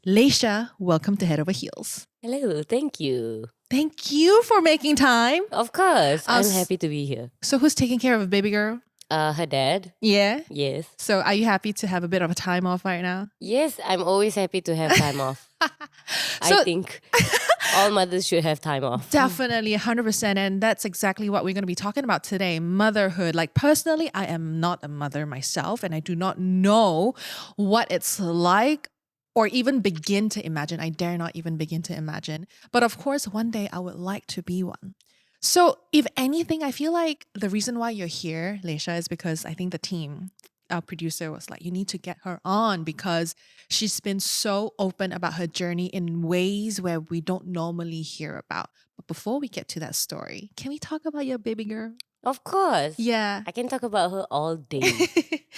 Leysha, welcome to Head Over Heels. Hello, thank you. Thank you for making time. Of course, I'm s- happy to be here. So who's taking care of a baby girl? Her dad. Yeah? Yes. So are you happy to have a bit of a time off right now? Yes, I'm always happy to have time off. I think all mothers should have time off. Definitely 100%. And that's exactly what we're going to be talking about today. Motherhood. Like personally, I am not a mother myself and I do not know what it's like or even begin to imagine. I dare not even begin to imagine. But of course, one day I would like to be one. So if anything, I feel like the reason why you're here, Leysha, is because I think the team, our producer was like, you need to get her on because she's been so open about her journey in ways where we don't normally hear about. But before we get to that story, can we talk about your baby girl? Of course. Yeah. I can talk about her all day,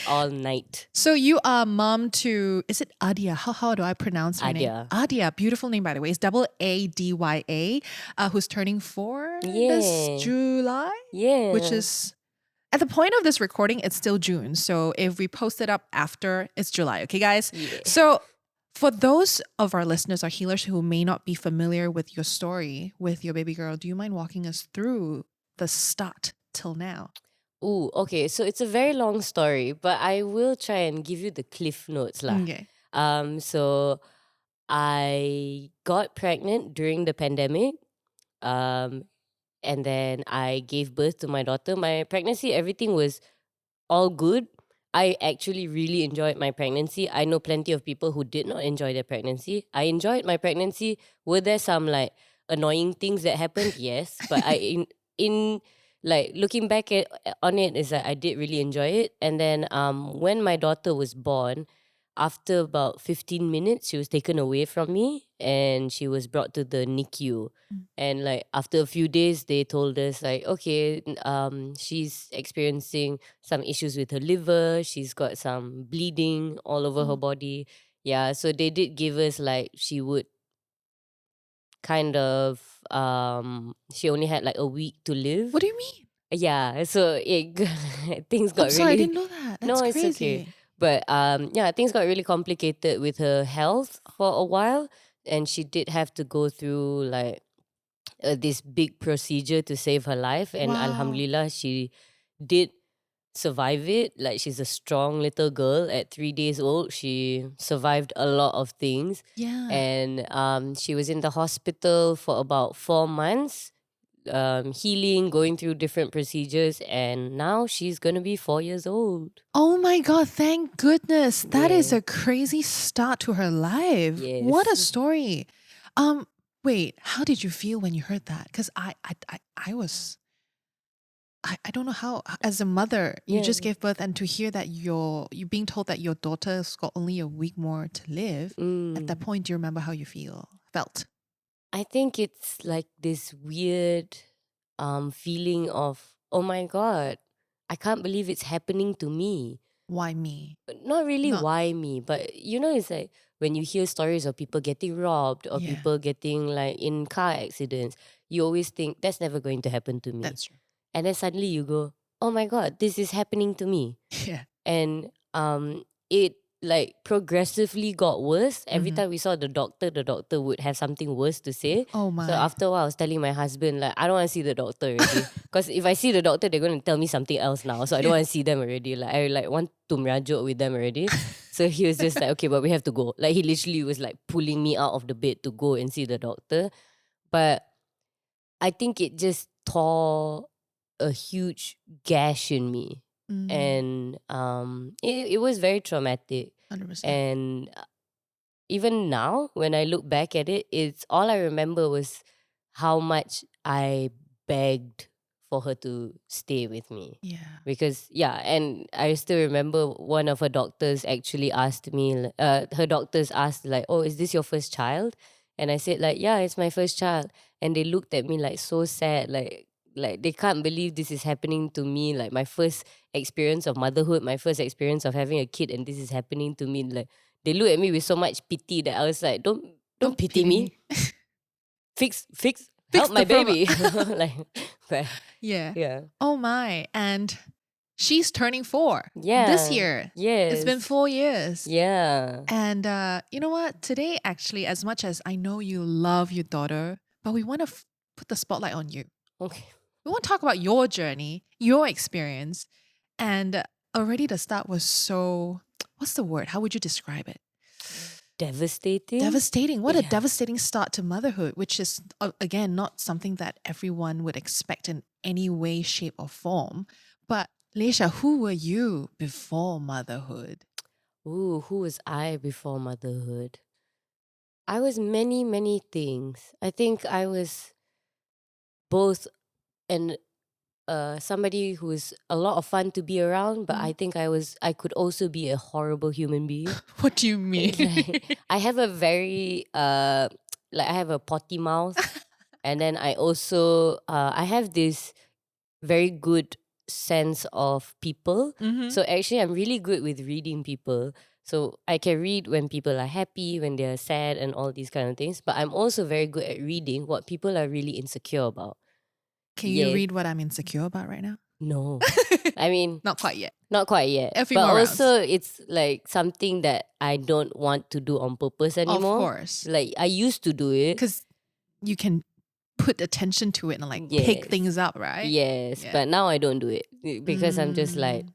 all night. So you are mom to, is it Adia? How do I pronounce her name? Adia. Adia, beautiful name by the way. It's Adya, who's turning 4 this Yeah. July, Yeah. which is at the point of this recording, it's still June. So if we post it up after, it's July. Okay, guys? Yeah. So for those of our listeners, our healers who may not be familiar with your story with your baby girl, do you mind walking us through the start till now? Ooh, okay. So it's a very long story, but I will try and give you the cliff notes lah. Okay. So I got pregnant during the pandemic. And then I gave birth to my daughter. My pregnancy, everything was all good. I actually really enjoyed my pregnancy. I know plenty of people who did not enjoy their pregnancy. I enjoyed my pregnancy. Were there some like annoying things that happened? Yes, but in like looking back on it is that I did really enjoy it. And then when my daughter was born, after about 15 minutes, she was taken away from me and she was brought to the NICU. And like after a few days, they told us like, okay, she's experiencing some issues with her liver. She's got some bleeding all over her body. Yeah, so they did give us like she would kind of she only had like a week to live. What do you mean? Yeah, so things got I'm sorry, I really didn't know that. That's no, it's crazy. okay. But yeah, things got really complicated with her health for a while, and she did have to go through like this big procedure to save her life. And Wow. Alhamdulillah, she did survive it. Like she's a strong little girl. At 3 days old, she survived a lot of things. Yeah. And she was in the hospital for about 4 months. Healing, going through different procedures, and now she's gonna be 4 years old. Oh my God, thank goodness. That is Yeah. a crazy start to her life. Yes. What a story. Wait, how did you feel when you heard that? Because I was I don't know how as a mother, you just Yeah. gave birth and to hear that you being told that your daughter's got only a week more to live, at that point, do you remember how you felt? I think it's like this weird feeling of, oh my God, I can't believe it's happening to me. Why me? Not really Not- why me, but you know, it's like when you hear stories of people getting robbed or Yeah. people getting like in car accidents, you always think that's never going to happen to me. That's true. And then suddenly you go, oh my God, this is happening to me. Yeah. And it like progressively got worse. Every time we saw the doctor would have something worse to say. Oh my. So after a while, I was telling my husband, like, I don't want to see the doctor already. Because if I see the doctor, they're going to tell me something else now. So I don't want to see them already. Like, I like want to merajuk with them already. So he was just like, okay, but we have to go. Like, he literally was like pulling me out of the bed to go and see the doctor. But I think it just tore a huge gash in me. And it was very traumatic. 100%. And even now, when I look back at it, it's all I remember was how much I begged for her to stay with me. Yeah. Because, yeah, and I still remember one of her doctors actually asked me, her doctors asked, like, oh, is this your first child? And I said, like, yeah, it's my first child. And they looked at me like so sad, like they can't believe this is happening to me. Like my first experience of motherhood, my first experience of having a kid, and this is happening to me. Like they look at me with so much pity that I was like, don't pity me. Fix help my the problem. baby. Like, but, Yeah. yeah. Oh my. And she's turning 4 this Yeah. year. Yes. It's been 4 years. Yeah. And you know what? Today, actually, as much as I know you love your daughter, but we want to put the spotlight on you. Okay. We want to talk about your journey, your experience. And already the start was so, what's the word? How would you describe it? Devastating. Devastating. What a Yeah. devastating start to motherhood, which is, again, not something that everyone would expect in any way, shape, or form. But Leysha, who were you before motherhood? Ooh, who was I before motherhood? I was many, many things. I think I was both an somebody who's a lot of fun to be around, but I think I could also be a horrible human being. What do you mean? Like, I have a very like I have a potty mouth, and then I also I have this very good sense of people. Mhm. So actually, I'm really good with reading people. So I can read when people are happy, when they're sad, and all these kind of things. But I'm also very good at reading what people are really insecure about. Can you Yeah. read what I'm insecure about right now? No. I mean, Not quite yet. not quite yet. A few But more also, it's like something that I don't want to do on purpose anymore. Of course. Like, I used to do it. Because you can put attention to it and like pick Yes. things up, right? Yes. Yeah. But now I don't do it because I'm just like,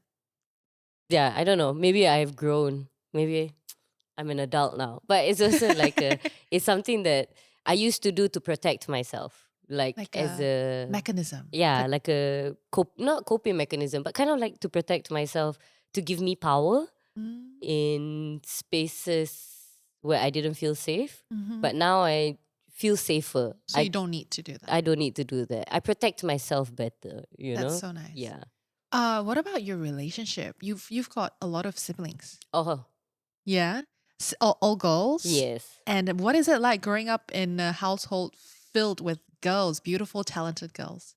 yeah, I don't know. Maybe I've grown. Maybe I'm an adult now. But it's also like it's something that I used to do to protect myself. Like as a mechanism. yeah, like a not coping mechanism, but kind of like to protect myself, to give me power in spaces where I didn't feel safe. But now I feel safer. So you don't need to do that. I don't need to do that. I protect myself better, you know? That's so nice. Yeah. What about your relationship? You've got a lot of siblings. Oh, Yeah? All girls? yes. And what is it like growing up in a household filled with girls, beautiful, talented girls?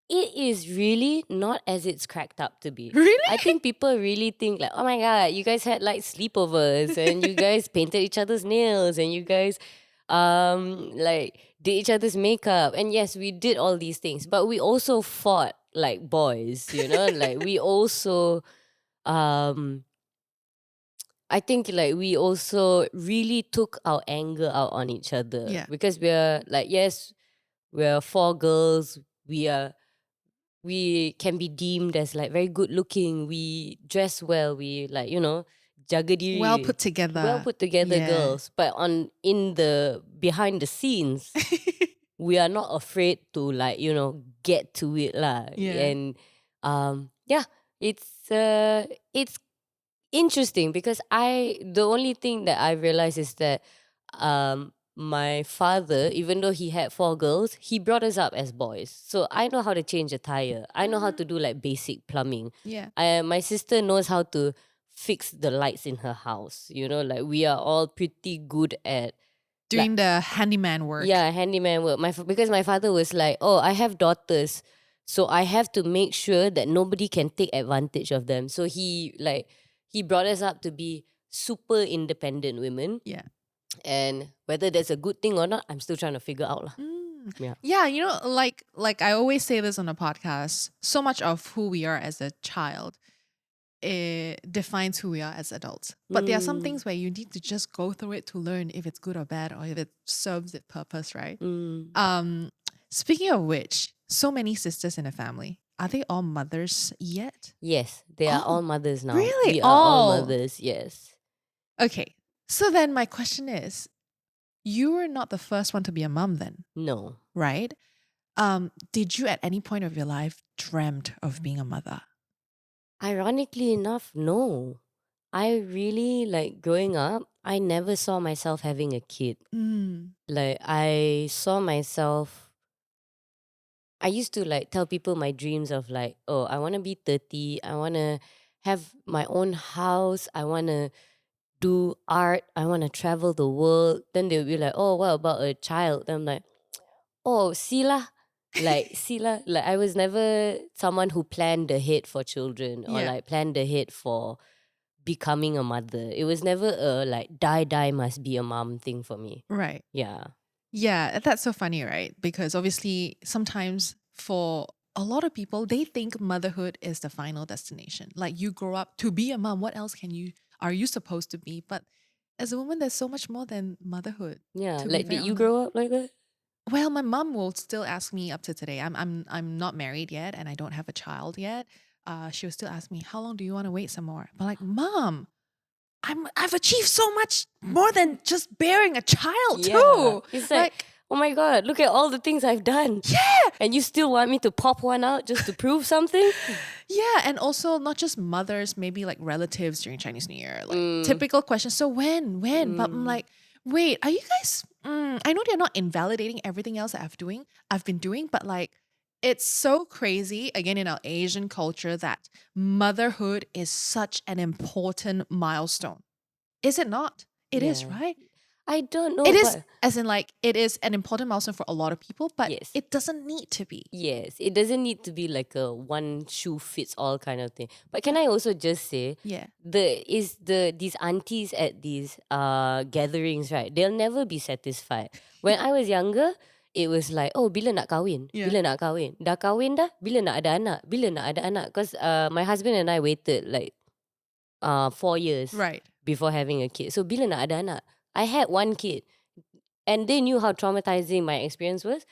It is really not as it's cracked up to be. Really? I think people really think like, oh my God, you guys had like sleepovers and you guys painted each other's nails and you guys like did each other's makeup. And yes, we did all these things, but we also fought like boys, you know? Like we also I think like we also really took our anger out on each other. Yeah. Because we're like, yes, we're 4 girls. We can be deemed as like very good looking. We dress well. We like, you know, jaga diri. Well put together. Well put together Yeah. girls. But in the behind the scenes, we are not afraid to like, you know, get to it lah. Yeah. And yeah, it's interesting because the only thing that I realized is that my father, even though he had 4 girls, he brought us up as boys. So I know how to change a tire. I know how to do like basic plumbing. Yeah. My sister knows how to fix the lights in her house. You know, like we are all pretty good at Doing the handyman work. yeah, handyman work. Because my father was like, oh, I have daughters, so I have to make sure that nobody can take advantage of them. So he brought us up to be super independent women. Yeah. And whether that's a good thing or not, I'm still trying to figure out lah. Yeah. Yeah, you know, like I always say this on a podcast, so much of who we are as a child, it defines who we are as adults. But there are some things where you need to just go through it to learn if it's good or bad or if it serves its purpose, right? Speaking of which, so many sisters in a family. Are they all mothers yet? Yes, they are all mothers now. Really? We are all mothers, yes. Okay. So then my question is, you were not the first one to be a mom then, No. right? Did you at any point of your life dreamt of being a mother? Ironically enough, no. I really like growing up, I never saw myself having a kid. Like I saw myself, I used to like tell people my dreams of like, oh, I want to be 30. I want to have my own house. I want to do art. I want to travel the world. Then they'll be like, oh, what about a child? Then I'm like, oh, see lah. Like, see lah. Like I was never someone who planned ahead for children or like planned ahead for becoming a mother. It was never a like die must be a mom thing for me. Right. Yeah. Yeah, that's so funny, right? Because obviously sometimes for a lot of people, they think motherhood is the final destination. Like you grow up to be a mom, what else are you supposed to be? But as a woman, there's so much more than motherhood, Yeah, to be like very did you honest. grow up like that? Well, my mom will still ask me up to today. I'm not married yet and I don't have a child yet. She will still ask me, how long do you want to wait some more? But like, Mom, I've achieved so much more than just bearing a child Yeah. too. It's like, Like, oh my God, look at all the things I've done. yeah, And you still want me to pop one out just to prove something? yeah, and also not just mothers, maybe like relatives during Chinese New Year, like Mm, typical questions. So when? But I'm mm, like, wait, are you guys? I know they're not invalidating everything else that I've been doing, but like, it's so crazy again in our Asian culture that motherhood is such an important milestone. Is it not? It is, yeah. right? I don't know, It is, but as in like, it is an important milestone for a lot of people, but yes. it doesn't need to be. Yes, it doesn't need to be like a one shoe fits all kind of thing. But can Yeah. I also just say Yeah. these aunties at these gatherings, right? They'll never be satisfied. When I was younger, it was like, oh, bila nak kahwin? Yeah. Bila nak kahwin? Dah kahwin dah? Bila nak ada anak? Bila nak ada anak? Because my husband and I waited like 4 years Right. before having a kid. So bila nak ada anak? I had one kid. And they knew how traumatizing my experience was.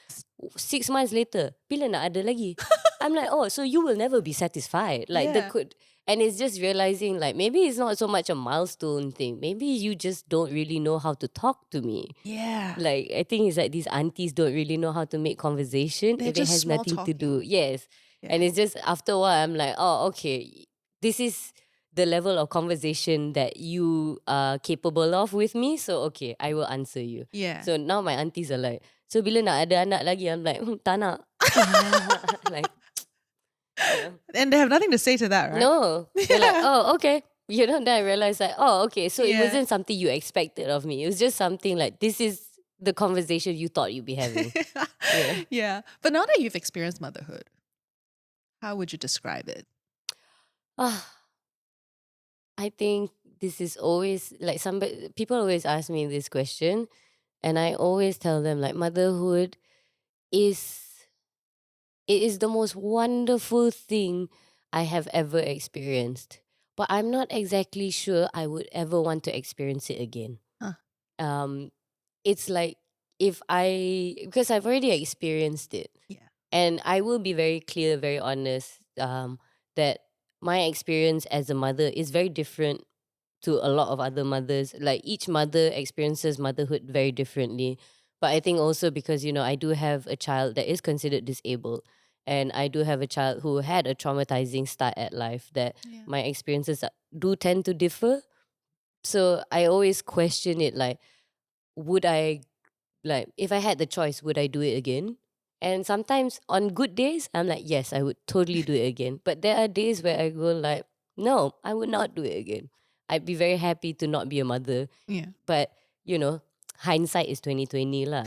6 months later, bila nak ada lagi? I'm like, oh, so you will never be satisfied. Like Yeah. and it's just realizing like maybe it's not so much a milestone thing. Maybe you just don't really know how to talk to me. Yeah. Like I think it's like these aunties don't really know how to make conversation They're if it just has small nothing to do. talking. Yes. Yeah. And it's just after a while I'm like, oh, okay. This is the level of conversation that you are capable of with me. So okay, I will answer you. Yeah. So now my aunties are like, so bila nak ada anak lagi? I'm like, tak nak. Like, you know. And they have nothing to say to that, right? No. They're like, oh, okay. You know, then I realized like, oh, okay. So it Yeah. wasn't something you expected of me. It was just something like, this is the conversation you thought you'd be having. Yeah. Yeah. But now that you've experienced motherhood, how would you describe it? Ah, I think this is always like people always ask me this question, and I always tell them like motherhood is it is the most wonderful thing I have ever experienced. But I'm not exactly sure I would ever want to experience it again. Huh. Um, it's like if because I've already experienced it, Yeah. and I will be very clear, very honest, that my experience as a mother is very different to a lot of other mothers. Like each mother experiences motherhood very differently. But I think also because, I do have a child that is considered disabled. And I do have a child who had a traumatizing start at life that Yeah. my experiences do tend to differ. So I always question it like, would I, like, if I had the choice, would I do it again? And sometimes on good days, I'm like, yes, I would totally do it again. But there are days where I go like, no, I would not do it again. I'd be very happy to not be a mother. Yeah. But, hindsight is 2020 lah.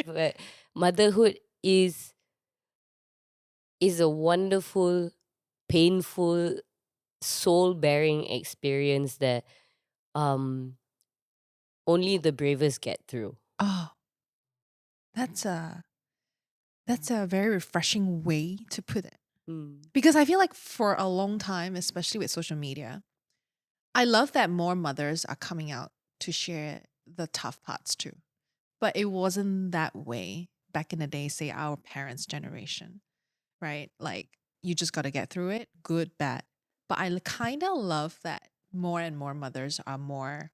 But motherhood is a wonderful, painful, soul-bearing experience that only the bravest get through. Oh, that's a very refreshing way to put it. Mm. Because I feel like for a long time, especially with social media, I love that more mothers are coming out to share the tough parts too. But it wasn't that way back in the day, say our parents' generation, right? Like you just got to get through it, good, bad. But I kind of love that more and more mothers are more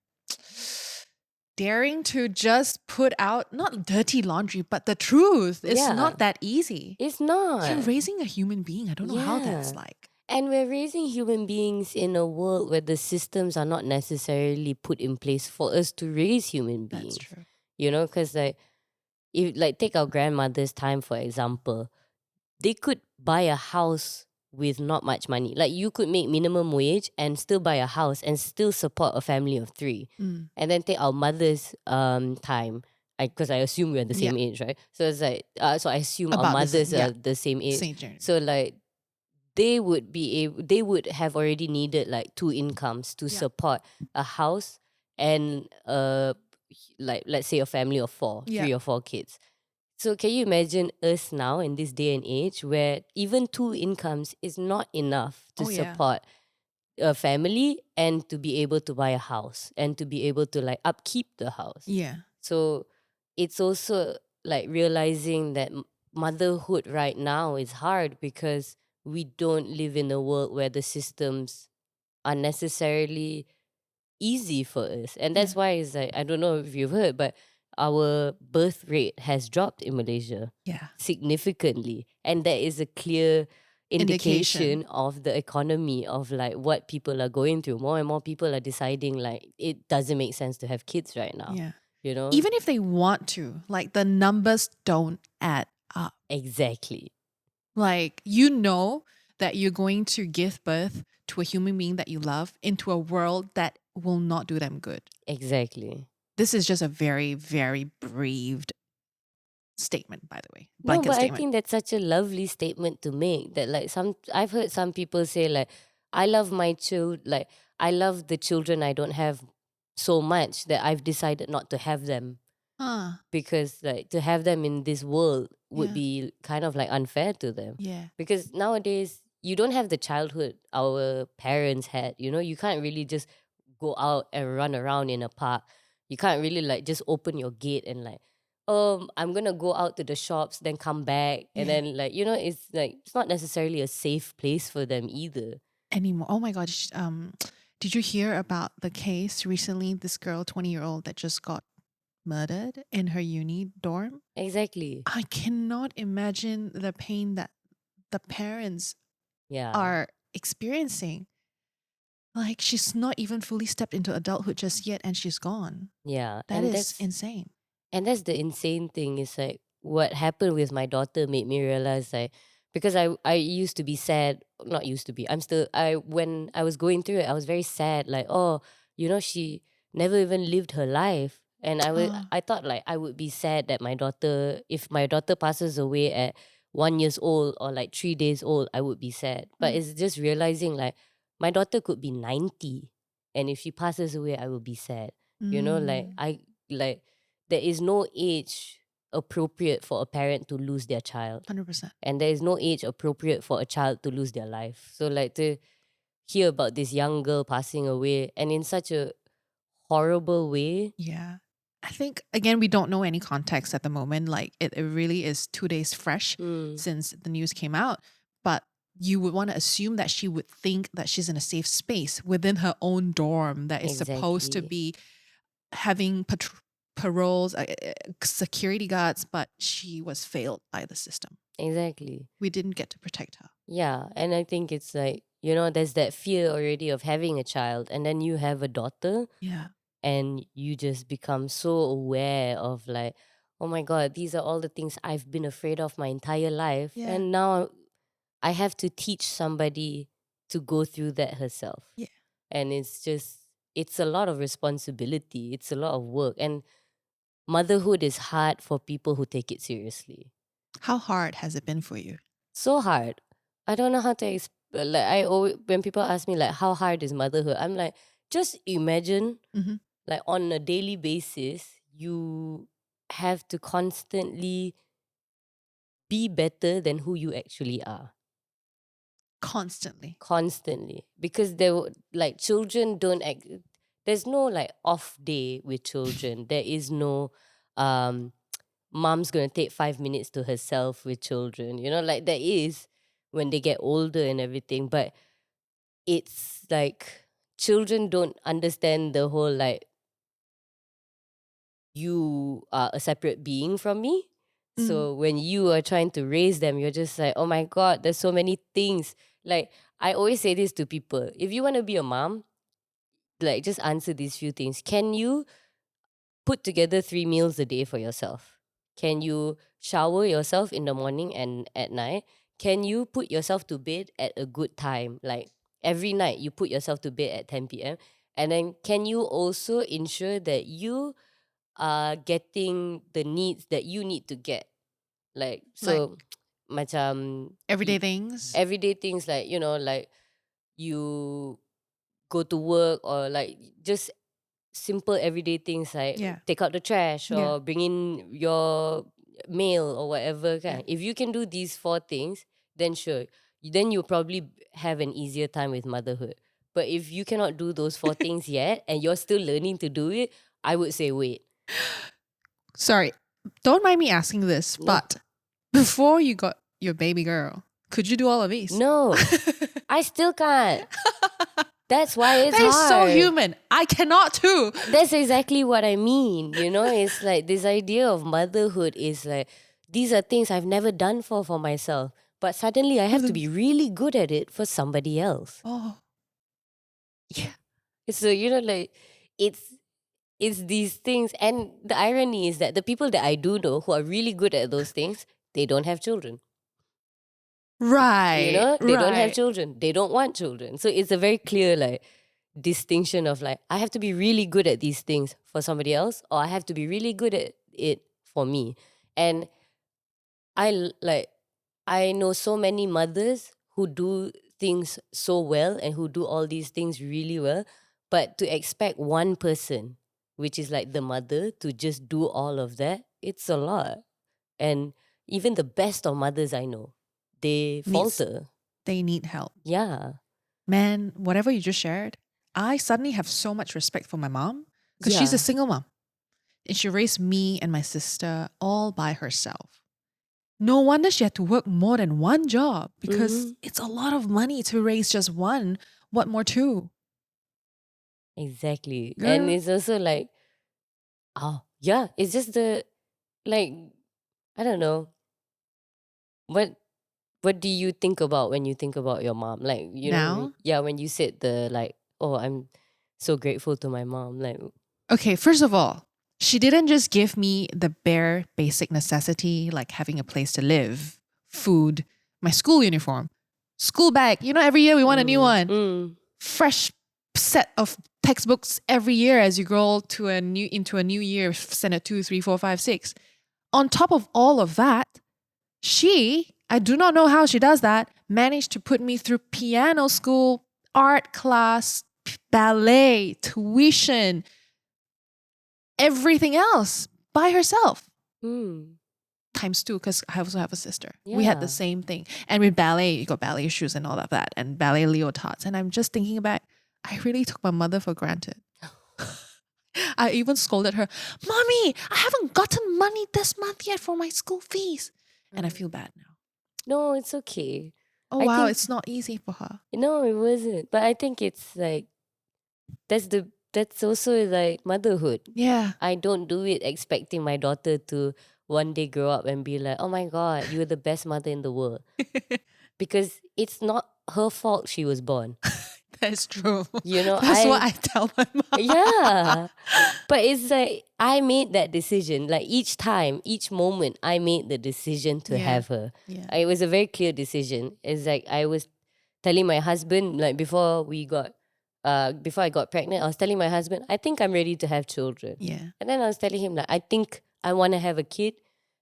daring to just put out not dirty laundry, but the truth. It's Yeah. not that easy. It's not. You're raising a human being. I don't know how that's Yeah. like. And we're raising human beings in a world where the systems are not necessarily put in place for us to raise human beings. That's true. Because like, if like take our grandmother's time for example, they could buy a house with not much money. Like you could make minimum wage and still buy a house and still support a family of 3. Mm. And then take our mother's time. Because I assume we're the same age, right? So it's like so I assume our About the same, mothers yeah. are the same age. Same journey. So like they would have already needed like 2 incomes to support a house and like let's say a family of 4, Yeah. 3 or 4 kids. So can you imagine us now in this day and age where even two incomes is not enough to Oh yeah. support a family and to be able to buy a house and to be able to like upkeep the house. Yeah. So it's also like realizing that motherhood right now is hard because we don't live in a world where the systems are necessarily easy for us. And Yeah. that's why it's like, I don't know if you've heard, but our birth rate has dropped in Malaysia Yeah. significantly. And that is a clear Indication. indication of the economy of like what people are going through. More and more people are deciding like it doesn't make sense to have kids right now. Yeah. You know? Even if they want to, like the numbers don't add up. Exactly. Like, you know that you're going to give birth to a human being that you love into a world that will not do them good. Exactly. This is just a very, very breathed statement, by the way. No, Blanket but I statement. think that's such a lovely statement to make that like I've heard some people say like I love my child like I love the children I don't have so much that I've decided not to have them Ah, because like to have them in this world would yeah. be kind of like unfair to them Yeah. because nowadays you don't have the childhood our parents had, you know, you can't really just go out and run around in a park. You can't really like just open your gate and like I'm gonna go out to the shops then come back and Yeah. then like, you know, it's like it's not necessarily a safe place for them either. Anymore. Oh my God. Did you hear about the case recently? This girl, 20-year-old, that just got murdered in her uni dorm. Exactly. I cannot imagine the pain that the parents Yeah. are experiencing. Like, she's not even fully stepped into adulthood just yet, and she's gone. Yeah. That is insane. And that's the insane thing is like what happened with my daughter made me realize like because I used to be sad, not used to be. I'm still I when I was going through it, I was very sad like, oh, you know, she never even lived her life. And Oh, I thought like I would be sad that my daughter if my daughter passes away at 1 years old or like 3 days old, I would be sad. But mm, it's just realizing like my daughter could be 90 and if she passes away, I will be sad. You know, like mm, like there is no age appropriate for a parent to lose their child 100%. and there is no age appropriate for a child to lose their life. So like to hear about this young girl passing away and in such a horrible way. Yeah. I think, again, we don't know any context at the moment. Like, it really is 2 days fresh Mm, since the news came out. But you would want to assume that she would think that she's in a safe space within her own dorm that is supposed to exactly. be having paroles, security guards, but she was failed by the system. Exactly. We didn't get to protect her. Yeah. And I think it's like, you know, there's that fear already of having a child and then you have a daughter Yeah. and you just become so aware of like, oh my God, these are all the things I've been afraid of my entire life. Yeah. And now I have to teach somebody to go through that herself. Yeah. And it's a lot of responsibility. It's a lot of work. And motherhood is hard for people who take it seriously. How hard has it been for you? So hard. I don't know how to like I always when people ask me like how hard is motherhood, I'm like, just imagine Hmm. like on a daily basis, you have to constantly be better than who you actually are. Constantly. Constantly because like children don't there's no like off day with children. There is no um mom's gonna take 5 minutes to herself with children, you know, like there is when they get older and everything, but it's like children don't understand the whole like you are a separate being from me. Mm. So when you are trying to raise them, you're just like, oh my God, there's so many things. Like I always say this to people. If you want to be a mom, like just answer these few things. Can you put together 3 meals a day for yourself? Can you shower yourself in the morning and at night? Can you put yourself to bed at a good time? Like every night you put yourself to bed at 10 p.m. And then can you also ensure that you are getting the needs that you need to get? Like Like so macam everyday things. everyday things like, you know, like you go to work or like just simple everyday things like Yeah. take out the trash Yeah. or bring in your male or whatever. Yeah. If you can do these 4 things, then sure. Then you'll probably have an easier time with motherhood. But if you cannot do those 4 things yet and you're still learning to do it, I would say wait. Sorry, don't mind me asking this, No. but before you got your baby girl, could you do all of these? No, I still can't. That's why it's That is hard. so human. I cannot too. That's exactly what I mean. It's like this idea of motherhood is like, these are things I've never done for myself. But suddenly I have to be really good at it for somebody else. Oh, Yeah. So, like, it's these things. And the irony is that the people that I do know who are really good at those things, they don't have children. right. They don't have right. children. They don't want children. So it's a very clear, like, distinction of like, I have to be really good at these things for somebody else, or I have to be really good at it for me. And I know so many mothers who do things so well and who do all these things really well, but to expect one person, which is like the mother, to just do all of that, it's a lot. And even the best of mothers I know, they falter. They need help. Yeah. Man, whatever you just shared, I suddenly have so much respect for my mom because she's Yeah. a single mom. And she raised me and my sister all by herself. No wonder she had to work more than one job because it's a lot of money to raise just one. What more two? Exactly. Girl. And it's also like, yeah, it's just like, I don't know. What do you think about when you think about your mom? Like, Now? when you said I'm so grateful to my mom. Like, Okay, first of all, she didn't just give me the bare basic necessity like having a place to live, food, my school uniform, school bag. Every year we want a new one. Fresh set of textbooks every year as you grow into a new year, standard 2, 3, 4, 5, 6. On top of all of that, I do not know how she does that, managed to put me through piano school, art class, ballet, tuition, everything else by herself. Times 2 because I also have a sister. We had the Yeah. same thing. And with ballet, you got ballet shoes and all of that and ballet leotards. And I'm just thinking back, I really took my mother for granted. I even scolded her, Mommy, I haven't gotten money this month yet for my school fees. And I feel bad now. No, it's okay. Oh, I wow, think- it's not easy for her. No, it wasn't. But I think it's like, that's also like motherhood. Yeah. I don't do it expecting my daughter to one day grow up and be like, oh my God, you're the best mother in the world. Because it's not her fault she was born. That's true. That's what I tell my mom. Yeah. But it's like, I made that decision. Like each moment, I made the decision to Yeah. have her. Yeah. It was a very clear decision. It's like I was telling my husband, like before I got pregnant, I was telling my husband, I think I'm ready to have children. Yeah. And then I was telling him, like, I think I want to have a kid.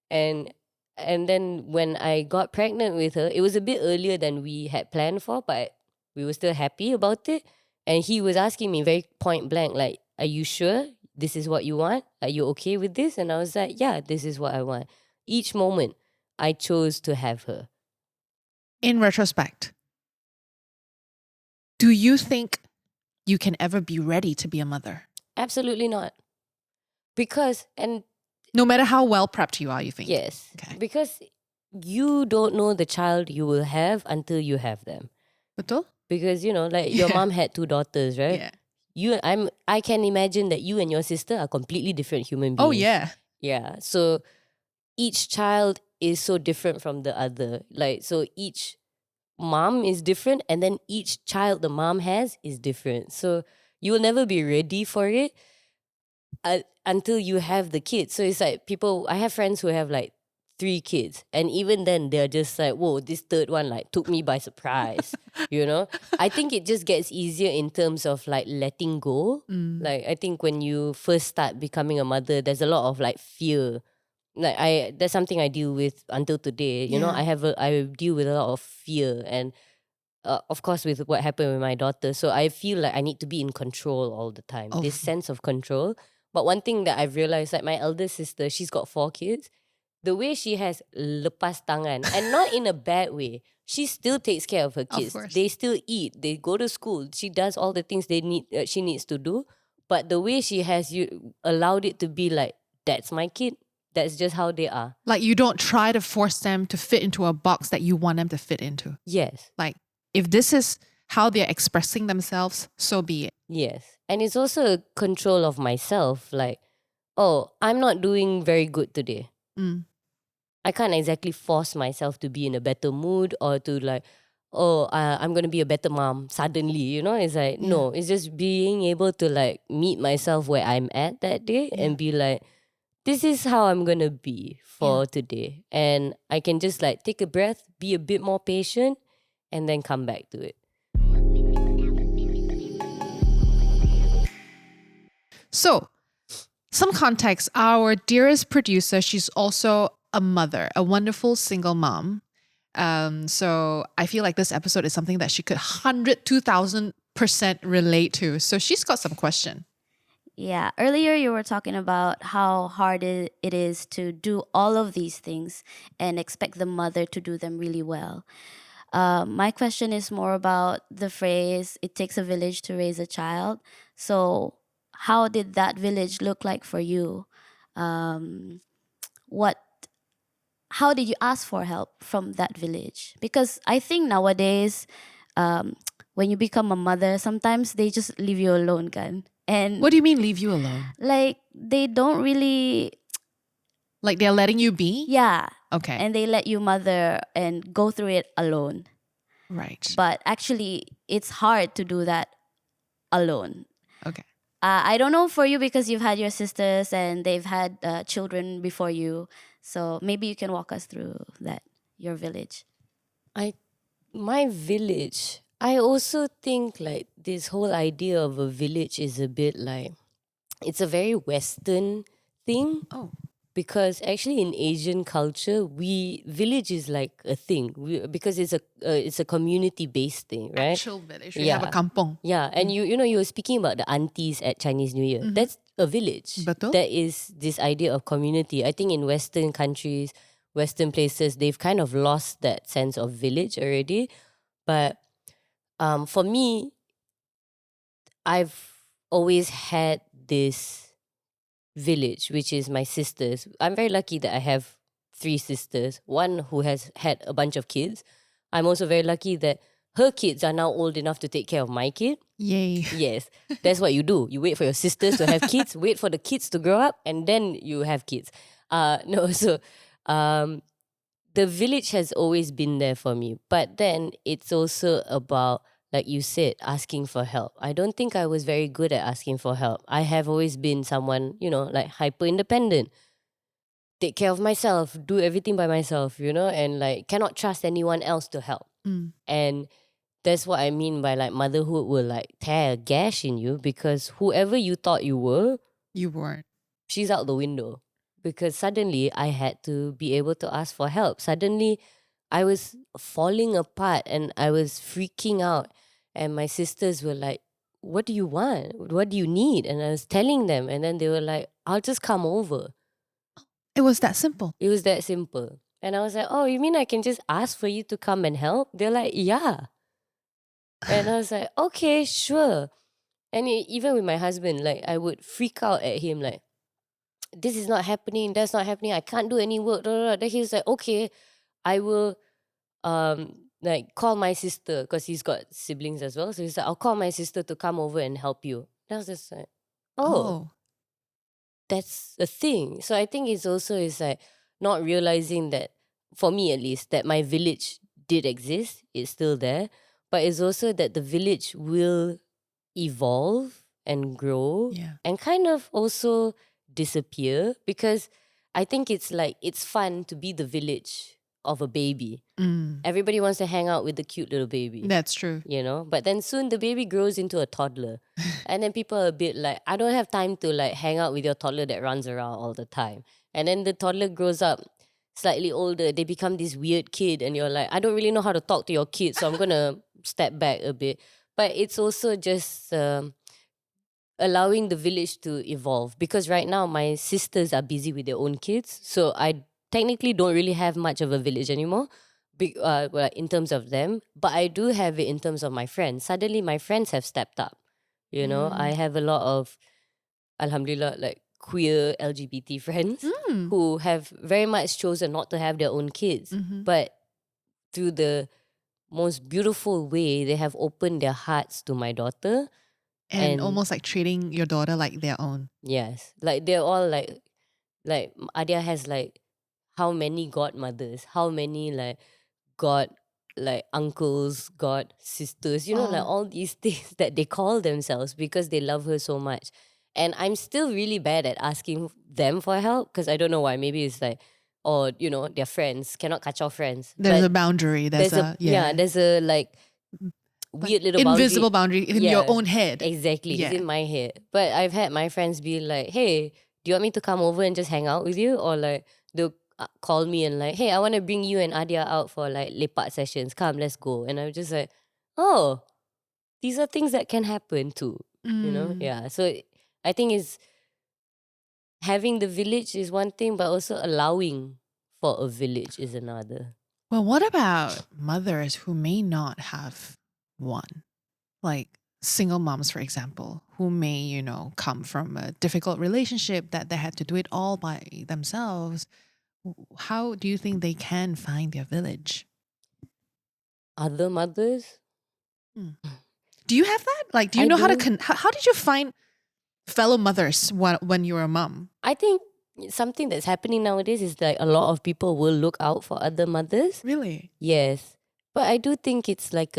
And then when I got pregnant with her, it was a bit earlier than we had planned for, but we were still happy about it. And he was asking me very point blank, like, are you sure this is what you want? Are you okay with this? And I was like, yeah, this is what I want. Each moment, I chose to have her. In retrospect, do you think you can ever be ready to be a mother? Absolutely not. Because, and No matter how well prepped you are, you think? yes, Okay. because you don't know the child you will have until you have them. Betul? Because, like your Yeah. mom had 2 daughters, right? Yeah. I can imagine that you and your sister are completely different human beings. Oh, yeah. Yeah. So each child is so different from the other. Like, so each mom is different, and then each child the mom has is different. So you will never be ready for it until you have the kids. So it's like I have friends who have like 3 kids, and even then they're just like, whoa, this third one like took me by surprise. I think it just gets easier in terms of like letting go. Like, I think when you first start becoming a mother, there's a lot of like fear. Like, that's something I deal with until today. Yeah. I deal with a lot of fear, and of course with what happened with my daughter. So I feel like I need to be in control all the time. This sense of control. But one thing that I've realized, like my elder sister, she's got 4 kids. the way she has lepas tangan, and not in a bad way. She still takes care of her kids. course. They still eat. They go to school. She does all the things she needs to do. But the way she has you allowed it to be like, that's my kid. That's just how they are. Like you don't try to force them to fit into a box that you want them to fit into. Yes. Like if this is how they're expressing themselves, so be it. Yes. And it's also a control of myself. Like, oh, I'm not doing very good today. Mm. I can't exactly force myself to be in a better mood or to like, oh, I'm going to be a better mom suddenly, you know? It's like, no, it's just being able to like meet myself where I'm at that day and be like, this is how I'm going to be for today. And I can just like take a breath, be a bit more patient, and then come back to it. So, some context, our dearest producer, she's also a mother, a wonderful single mom. So I feel like this episode is something that she could 2,000% relate to. So she's got some question. Yeah, earlier you were talking about how hard it is to do all of these things and expect the mother to do them really well. My question is more about the phrase, it takes a village to raise a child. So, how did that village look like for you? Um, what how did you ask for help from that village? Because I think nowadays, when you become a mother, sometimes they just leave you alone, kan? And What do you mean leave you alone? like they don't really, Like they're letting you be? yeah, Okay. and they let you mother and go through it alone. Right. But actually, it's hard to do that alone. Okay. I don't know for you because you've had your sisters and they've had children before you. So maybe you can walk us through that, your village. My village, I also think like this whole idea of a village is a bit like, it's a very Western thing. Oh. Because actually in Asian culture, village is like a thing because it's a community based thing, right? Actual village. You have a kampong. Yeah, and you know you were speaking about the aunties at Chinese New Year. That's a village. Betul. That is this idea of community. I think in Western countries, Western places, they've kind of lost that sense of village already. But for me, I've always had this village, which is my sisters. I'm very lucky that I have 3 sisters, one who has had a bunch of kids. I'm also very lucky that her kids are now old enough to take care of my kid. Yay. Yes, that's what you do. You wait for your sisters to have kids, wait for the kids to grow up, and then you have kids. The village has always been there for me. But then it's also about, like you said, asking for help. I don't think I was very good at asking for help. I have always been someone, like hyper independent. Take care of myself, do everything by myself, and like cannot trust anyone else to help. And that's what I mean by like motherhood will like tear a gash in you because whoever you thought you were, You weren't. she's out the window. Because suddenly I had to be able to ask for help. Suddenly I was falling apart and I was freaking out. And my sisters were like, what do you want? What do you need? And I was telling them. And then they were like, I'll just come over. It was that simple. It was that simple. And I was like, oh, you mean I can just ask for you to come and help? They're like, yeah. And I was like, okay, sure. And even with my husband, like I would freak out at him like, this is not happening, that's not happening, I can't do any work. Then he was like, okay, I will like call my sister because he's got siblings as well. So he's like, I'll call my sister to come over and help you. And I was just like, oh, that's a thing. So I think it's like not realizing that, for me at least, that my village did exist, it's still there. But it's also that the village will evolve and grow and kind of also disappear because I think it's like it's fun to be the village of a baby. Everybody wants to hang out with the cute little baby. That's true. But then soon the baby grows into a toddler. And then people are a bit like, I don't have time to like hang out with your toddler that runs around all the time. And then the toddler grows up slightly older, they become this weird kid and you're like, I don't really know how to talk to your kid, so I'm gonna step back a bit. But it's also just allowing the village to evolve because right now my sisters are busy with their own kids, so I technically don't really have much of a village anymore. Well, in terms of them, but I do have it in terms of my friends. Suddenly, my friends have stepped up. You know, I have a lot of, alhamdulillah, like queer LGBT friends who have very much chosen not to have their own kids, but through the most beautiful way, they have opened their hearts to my daughter. And almost like treating your daughter like their own. Yes, like they're all like Adia has like how many godmothers, how many like god like uncles, god sisters, you know, like all these things that they call themselves because they love her so much. And I'm still really bad at asking them for help because I don't know why. Maybe it's like, or you know, they're friends, cannot catch our friends. There's But a boundary. There's a there's a like weird little invisible boundary in your own head. Exactly. Yeah. It's in my head. But I've had my friends be like, hey, do you want me to come over and just hang out with you? Or like they'll call me and like, hey, I want to bring you and Adia out for like lepak sessions. Come, let's go. And I'm just like, oh, these are things that can happen too. You know? Yeah. So I think it's having the village is one thing, but also allowing for a village is another. Well, what about mothers who may not have one? Like single moms, for example, who may, you know, come from a difficult relationship that they had to do it all by themselves. How do you think they can find their village? Other mothers? Do you have that? Like, do you know how to, how did you find fellow mothers when you were a mom? I think something that's happening nowadays is like a lot of people will look out for other mothers. Really? Yes. But I do think it's like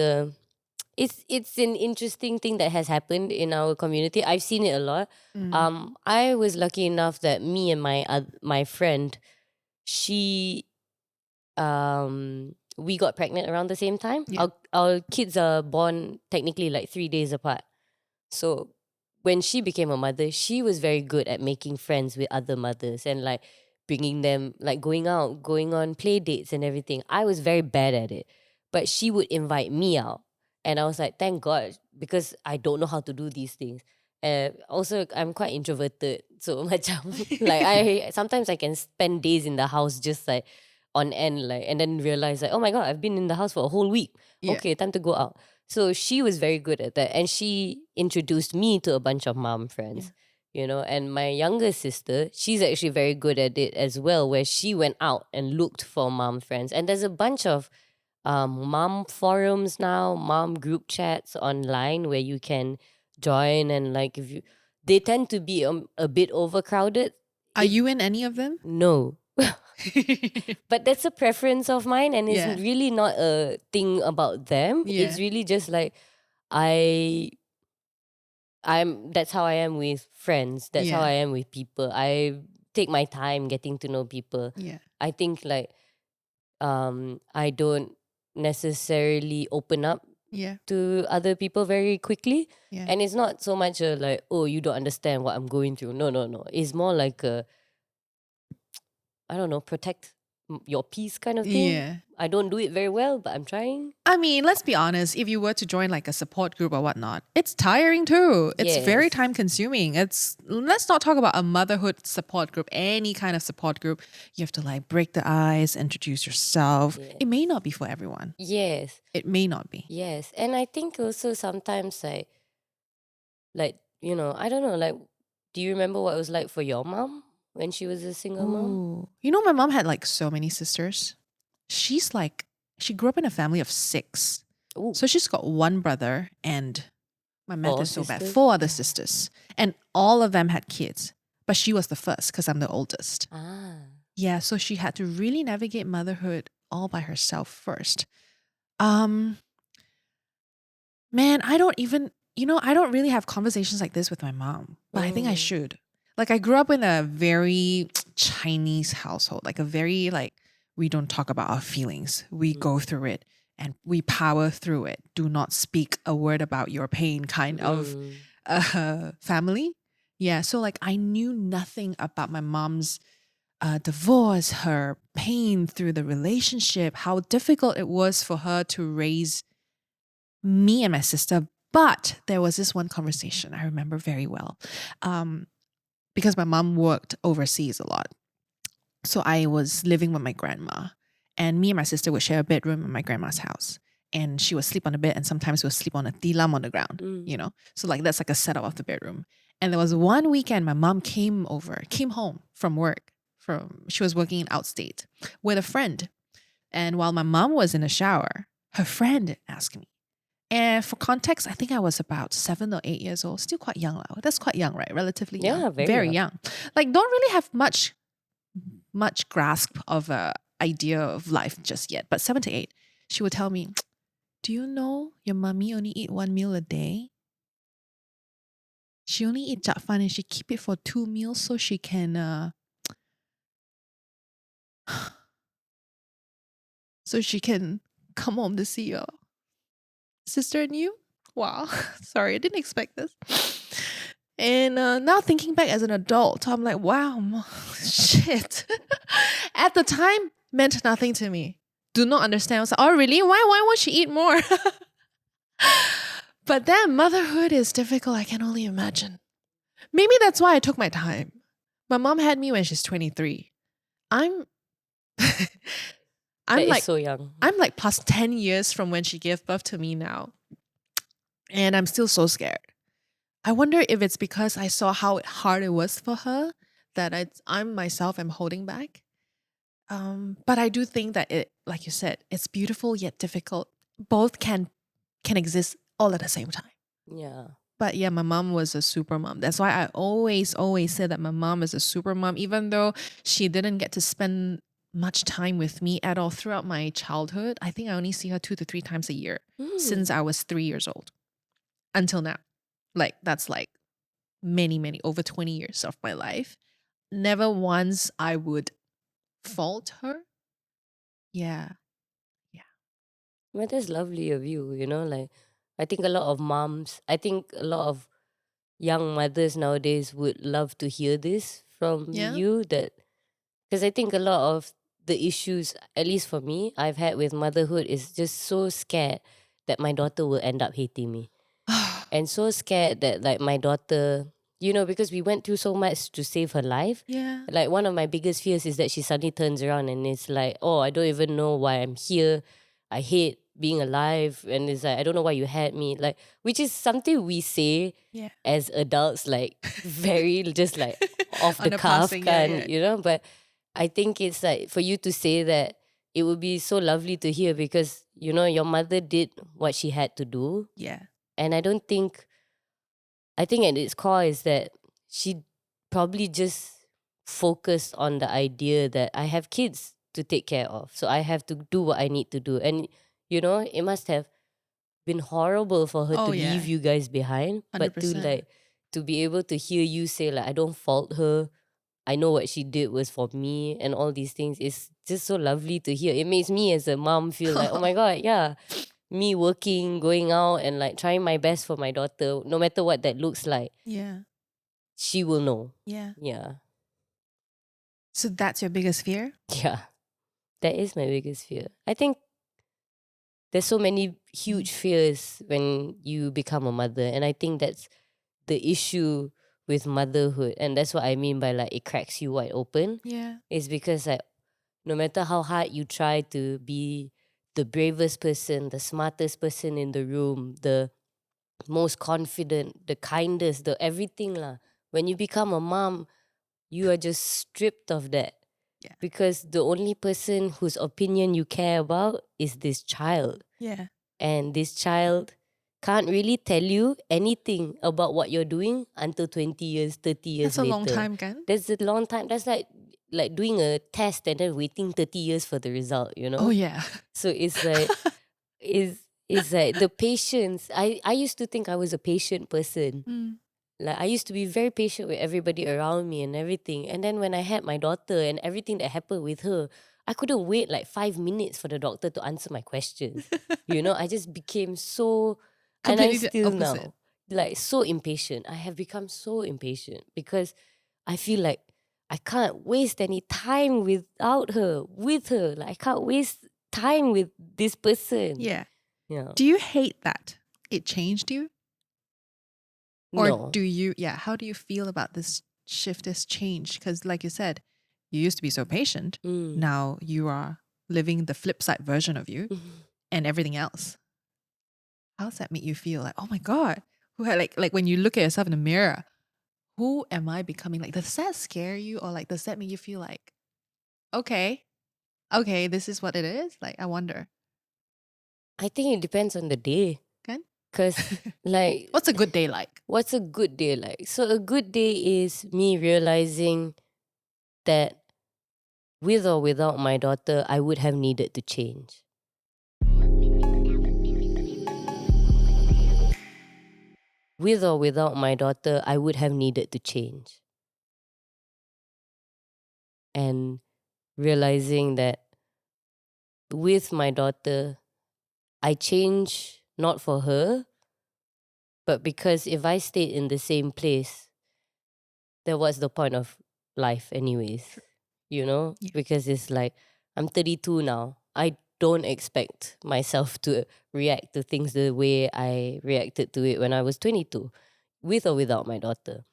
it's an interesting thing that has happened in our community. I've seen it a lot. I was lucky enough that me and my friend, she we got pregnant around the same time. Yeah. Our kids are born technically like 3 days apart. So when she became a mother, she was very good at making friends with other mothers and like bringing them, like going out, going on play dates and everything. I was very bad at it. But she would invite me out. And I was like, thank God, because I don't know how to do these things. Also, I'm quite introverted. So macam, like sometimes I can spend days in the house just like on end, like, and then realize like, oh my God, I've been in the house for a whole week. Yeah. Okay, time to go out. So she was very good at that. And she introduced me to a bunch of mom friends, you know. And my younger sister, she's actually very good at it as well, where she went out and looked for mom friends. And there's a bunch of mom forums now, mom group chats online where you can join. And like, they tend to be a bit overcrowded. Are you in any of them? No. But that's a preference of mine, and it's really not a thing about them. It's really just like that's how I am with friends. That's how I am with people. I take my time getting to know people. Yeah. I think like I don't necessarily open up to other people very quickly. And it's not so much like, oh, you don't understand what I'm going through. No. It's more like I don't know, protect your peace kind of thing. Yeah. I don't do it very well, but I'm trying. I mean, let's be honest, if you were to join like a support group or whatnot, it's tiring too. It's very time consuming. Let's not talk about a motherhood support group, any kind of support group. You have to like break the ice, introduce yourself. It may not be for everyone. Yes. It may not be. Yes. And I think also sometimes like, you know, I don't know, like, do you remember what it was like for your mom when she was a single mom? You know, my mom had like so many sisters. She grew up in a family of 6. Ooh. So she's got one brother and my math is so bad, sisters? 4 other sisters. And all of them had kids. But she was the first because I'm the oldest. Yeah, so she had to really navigate motherhood all by herself first. Man, I don't really have conversations like this with my mom, but I think I should. Like, I grew up in a very Chinese household, like a very like, we don't talk about our feelings. We go through it and we power through it. Do not speak a word about your pain kind of family. Yeah, so like I knew nothing about my mom's divorce, her pain through the relationship, how difficult it was for her to raise me and my sister. But there was this one conversation I remember very well, because my mom worked overseas a lot. So I was living with my grandma, and me and my sister would share a bedroom in my grandma's house. And she would sleep on the bed, and sometimes we would sleep on a tilam on the ground, Mm. So like that's like a setup of the bedroom. And there was one weekend my mom came home from work. She was working in outstate with a friend. And while my mom was in the shower, her friend asked me. And for context, I think I was about 7 or 8 years old, still quite young. That's quite young, right? Relatively young. Yeah, very Very young. young. Like don't really have much grasp of a idea of life just yet. But 7 to 8, she would tell me, do you know your mummy only eat one meal a day? She only eat chap fan and she keep it for 2 meals so she can come home to see your sister and you. Wow. Sorry, I didn't expect this. And now thinking back as an adult, I'm like, wow, shit. At the time, meant nothing to me. Do not understand. I was like, oh, really? Why won't she eat more? But then motherhood is difficult. I can only imagine. Maybe that's why I took my time. My mom had me when she's 23. I'm That I'm is like so young. I'm like plus 10 years from when she gave birth to me now. And I'm still so scared. I wonder if it's because I saw how hard it was for her that I'm myself am holding back. But I do think that it, like you said, it's beautiful yet difficult. Both can exist all at the same time. Yeah. But yeah, my mom was a super mom. That's why I always said that my mom is a super mom, even though she didn't get to spend much time with me at all throughout my childhood. I think I only see her 2 to 3 times a year since I was 3 years old until now. Like that's like many, over 20 years of my life. Never once I would fault her. Yeah. Well, that's lovely of you, like I think a lot of moms, I think a lot of young mothers nowadays would love to hear this from Yeah. you, that because I think a lot of the issues, at least for me, I've had with motherhood is just so scared that my daughter will end up hating me. And so scared that like my daughter, because we went through so much to save her life. Yeah. Like one of my biggest fears is that she suddenly turns around and it's like, oh, I don't even know why I'm here. I hate being alive. And it's like, I don't know why you had me. Like, which is something we say Yeah. as adults, like very just like off On the a cuff passing, kind, yeah. But I think it's like for you to say that, it would be so lovely to hear because, your mother did what she had to do. Yeah. And I think at its core is that she probably just focused on the idea that I have kids to take care of. So I have to do what I need to do. And, it must have been horrible for her Oh, to yeah. leave you guys behind. But 100%. to be able to hear you say like, I don't fault her. I know what she did was for me and all these things is just so lovely to hear. It makes me as a mom feel like, oh my God, yeah. Me working, going out and like trying my best for my daughter, no matter what that looks like, Yeah. she will know. Yeah. Yeah. So that's your biggest fear? Yeah. That is my biggest fear. I think there's so many huge fears when you become a mother. And I think that's the issue with motherhood. And that's what I mean by like it cracks you wide open. Yeah. Is because like no matter how hard you try to be the bravest person, the smartest person in the room, the most confident, the kindest, the everything lah. When you become a mom, you are just stripped of that. Yeah. Because the only person whose opinion you care about is this child. Yeah. And this child can't really tell you anything about what you're doing until 20 years, 30 years That's a later. long time, kan? That's a long time. That's like doing a test and then waiting 30 years for the result, Oh, yeah. So it's like it's like the patience. I used to think I was a patient person. Mm. Like I used to be very patient with everybody around me and everything. And then when I had my daughter and everything that happened with her, I couldn't wait like 5 minutes for the doctor to answer my questions. I just became so, and I Completely the still opposite. now, like so impatient. I have become so impatient because I feel like I can't waste any time without her, with her. Like I can't waste time with this person. Yeah. Yeah. Do you hate that it changed you? Or No. do you, how do you feel about this shift, this change? Because like you said, You used to be so patient. Now you are living the flip side version of you and everything else. How does that make you feel? Like, oh my God, like when you look at yourself in the mirror, who am I becoming? Like, does that scare you, or like does that make you feel like, okay, this is what it is? Like, I wonder. I think it depends on the day. Kan? Because, like, What's a good day like? what's a good day like? So, a good day is me realizing that with or without my daughter, I would have needed to change. With or without my daughter, I would have needed to change. And realizing that with my daughter, I change not for her, but because if I stayed in the same place, then what's the point of life anyways? You know? Yeah. Because it's like, I'm 32 now. I don't expect myself to react to things the way I reacted to it when I was 22, with or without my daughter.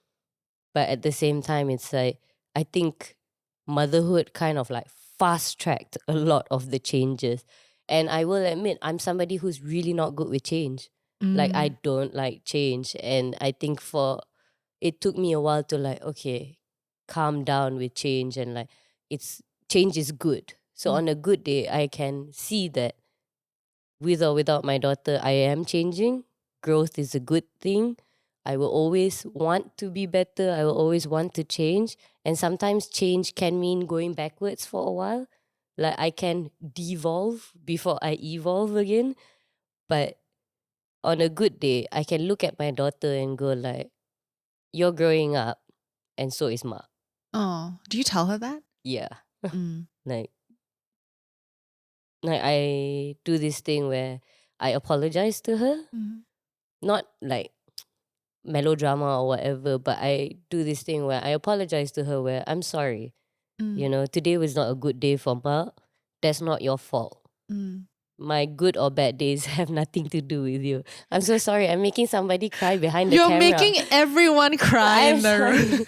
But at the same time, it's like, I think motherhood kind of like fast tracked a lot of the changes. And I will admit, I'm somebody who's really not good with change. Like, I don't like change. And I think it took me a while to like, okay, calm down with change, and like, change is good. So on a good day, I can see that with or without my daughter, I am changing. Growth is a good thing. I will always want to be better. I will always want to change. And sometimes change can mean going backwards for a while. Like, I can devolve before I evolve again. But on a good day, I can look at my daughter and go like, you're growing up, and so is Ma. Oh, do you tell her that? Yeah. Mm. Like I do this thing where I apologize to her. Not like melodrama or whatever, but I do this thing where I apologize to her where I'm sorry. You know, today was not a good day for Ma. That's not your fault. My good or bad days have nothing to do with you. I'm so sorry. I'm making somebody cry behind the You're camera. making everyone cry in the room.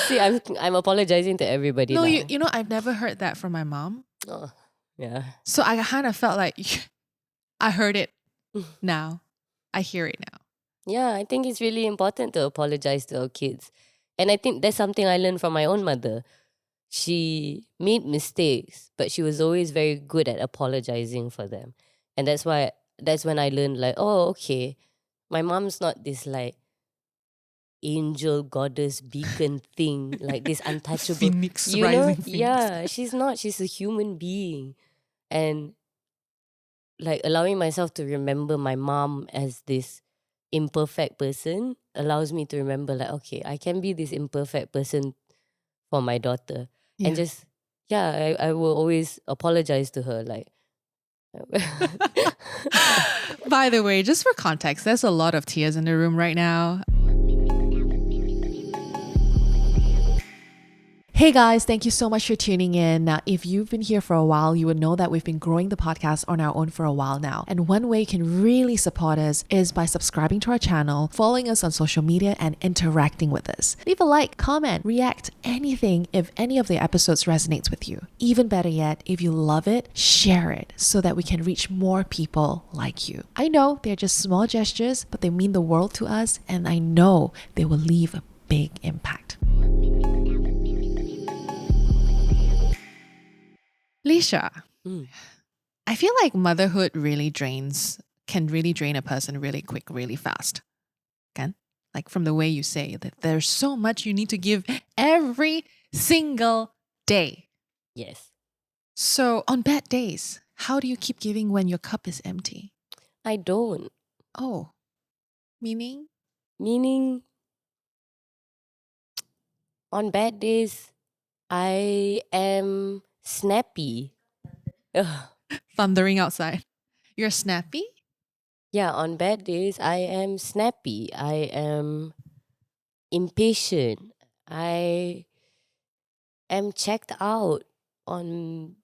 See, I'm apologizing to everybody No, now. you know, I've never heard that from my mom. Oh, yeah. So I kind of felt like I heard it now. I hear it now. Yeah, I think it's really important to apologize to our kids. And I think that's something I learned from my own mother. She made mistakes, but she was always very good at apologizing for them. And that's when I learned like, oh, okay, my mom's not this like angel goddess beacon thing, like this untouchable Phoenix you know? rising phoenix. Yeah, she's not. She's a human being. And like allowing myself to remember my mom as this imperfect person allows me to remember like, okay, I can be this imperfect person for my daughter. Yeah. And just, yeah, I will always apologize to her. Like, By the way, just for context, there's a lot of tears in the room right now. Hey guys, thank you so much for tuning in. Now, if you've been here for a while, you would know that we've been growing the podcast on our own for a while now. And one way you can really support us is by subscribing to our channel, following us on social media, and interacting with us. Leave a like, comment, react, anything if any of the episodes resonates with you. Even better yet, if you love it, share it so that we can reach more people like you. I know they're just small gestures, but they mean the world to us, and I know they will leave a big impact. Leysha, I feel like motherhood can really drain a person really quick, really fast. Can? Like from the way you say that there's so much you need to give every single day. yes. So on bad days, how do you keep giving when your cup is empty? I don't. Oh, meaning? Meaning, on bad days, I am snappy. Ugh. Thundering outside. You're snappy? Yeah, on bad days, I am snappy. I am impatient. I am checked out on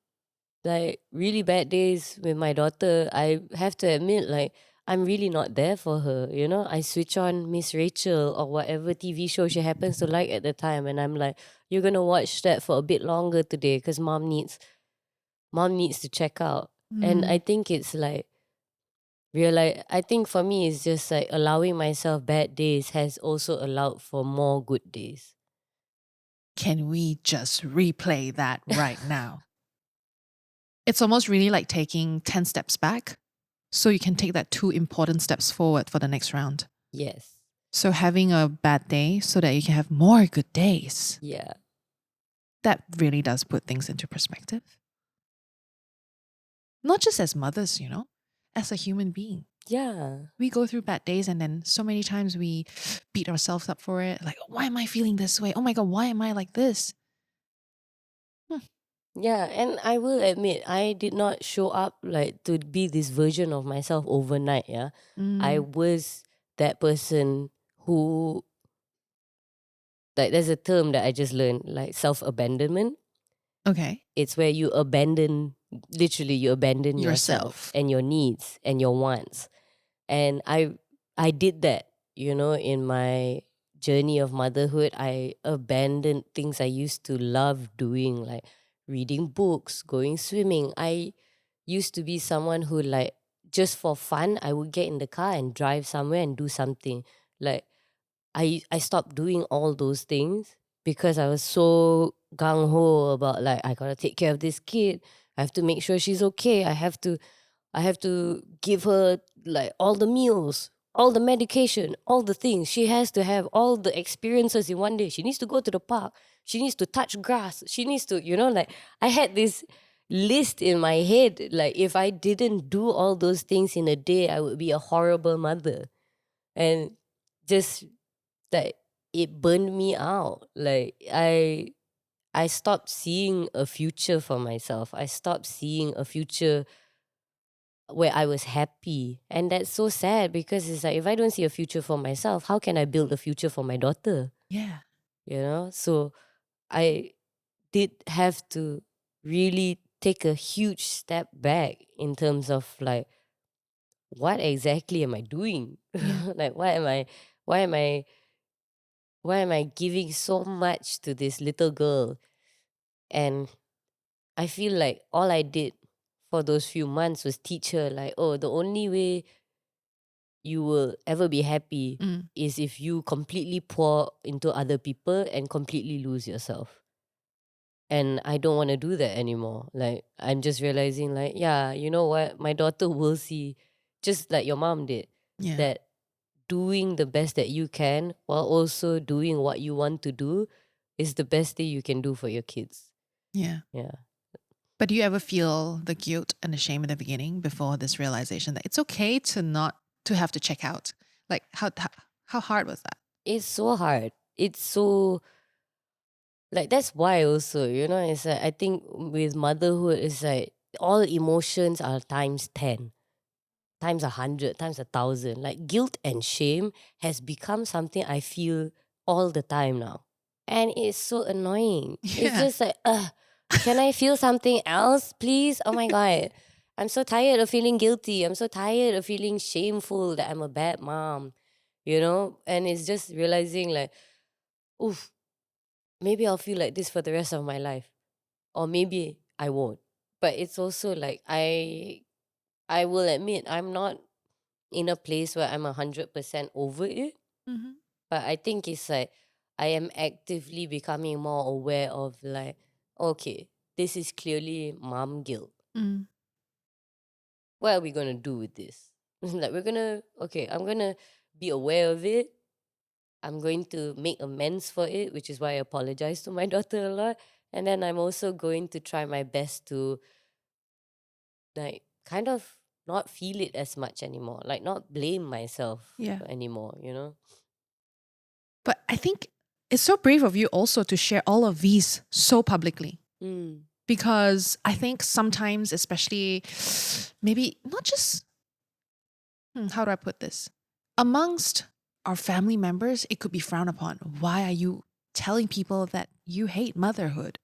like really bad days with my daughter. I have to admit, like, I'm really not there for her. You know, I switch on Miss Rachel or whatever TV show she happens to like at the time, and I'm like, you're gonna watch that for a bit longer today because mom needs to check out. And I Mm. think it's like I think for me it's just like allowing myself bad days has also allowed for more good days. Can we just replay that right now? It's almost really like taking 10 steps back so you can take that 2 important steps forward for the next round. Yes. So having a bad day so that you can have more good days. Yeah. That really does put things into perspective. Not just as mothers, as a human being. Yeah. We go through bad days and then so many times we beat ourselves up for it. Like, why am I feeling this way? Oh my God, why am I like this? Yeah, and I will admit I did not show up like to be this version of myself overnight, yeah. I Mm, was that person who, like, there's a term that I just learned, like self-abandonment. okay. It's where you abandon, literally you abandon yourself Yourself. and your needs and your wants. And I did that, in my journey of motherhood. I abandoned things I used to love doing, like reading books, going swimming. I used to be someone who, like, just for fun, I would get in the car and drive somewhere and do something. Like, I stopped doing all those things because I was so gung ho about, like, I gotta take care of this kid. I have to make sure she's okay. I have to give her, like, all the meals, all the medication, all the things. She has to have all the experiences in one day. She needs to go to the park. She needs to touch grass. She needs to, like, I had this list in my head. Like, if I didn't do all those things in a day, I would be a horrible mother. And just like, it burned me out. Like, I stopped seeing a future for myself. I stopped seeing a future where I was happy. And that's so sad because it's like, if I don't see a future for myself, how can I build a future for my daughter? Yeah. So I did have to really take a huge step back in terms of, like, what exactly am I doing? Yeah. Like, why am I giving so much to this little girl? And I feel like all I did for those few months was teach her, like, oh, the only way you will ever be happy Mm, is if you completely pour into other people and completely lose yourself. And I don't want to do that anymore. Like, I'm just realizing, like, yeah, you know what? My daughter will see, just like your mom did, yeah. that doing the best that you can while also doing what you want to do is the best thing you can do for your kids. Yeah. Yeah. But do you ever feel the guilt and the shame in the beginning before this realization that it's okay to have to check out? Like how hard was that? It's so hard. It's so, like, that's why also, it's like, I think with motherhood, it's like all emotions are times 10, times 100, times 1,000. Like, guilt and shame has become something I feel all the time now. And it's so annoying. It's Yeah. just like, can I feel something else, please? Oh my God. I'm so tired of feeling guilty. I'm so tired of feeling shameful that I'm a bad mom, And it's just realizing, like, oof, maybe I'll feel like this for the rest of my life. Or maybe I won't. But it's also like, I will admit I'm not in a place where I'm 100% over it. Mm-hmm. But I think it's like I am actively becoming more aware of, like, okay, this is clearly mom guilt. Mm, What are we gonna do with this? Like, I'm gonna be aware of it. I'm going to make amends for it, which is why I apologize to my daughter a lot. And then I'm also going to try my best to, like, kind of not feel it as much anymore, like not blame myself yeah. anymore. But I think it's so brave of you also to share all of these so publicly. Mm. Because I think sometimes, especially maybe not just, how do I put this? Amongst our family members, it could be frowned upon. Why are you telling people that you hate motherhood.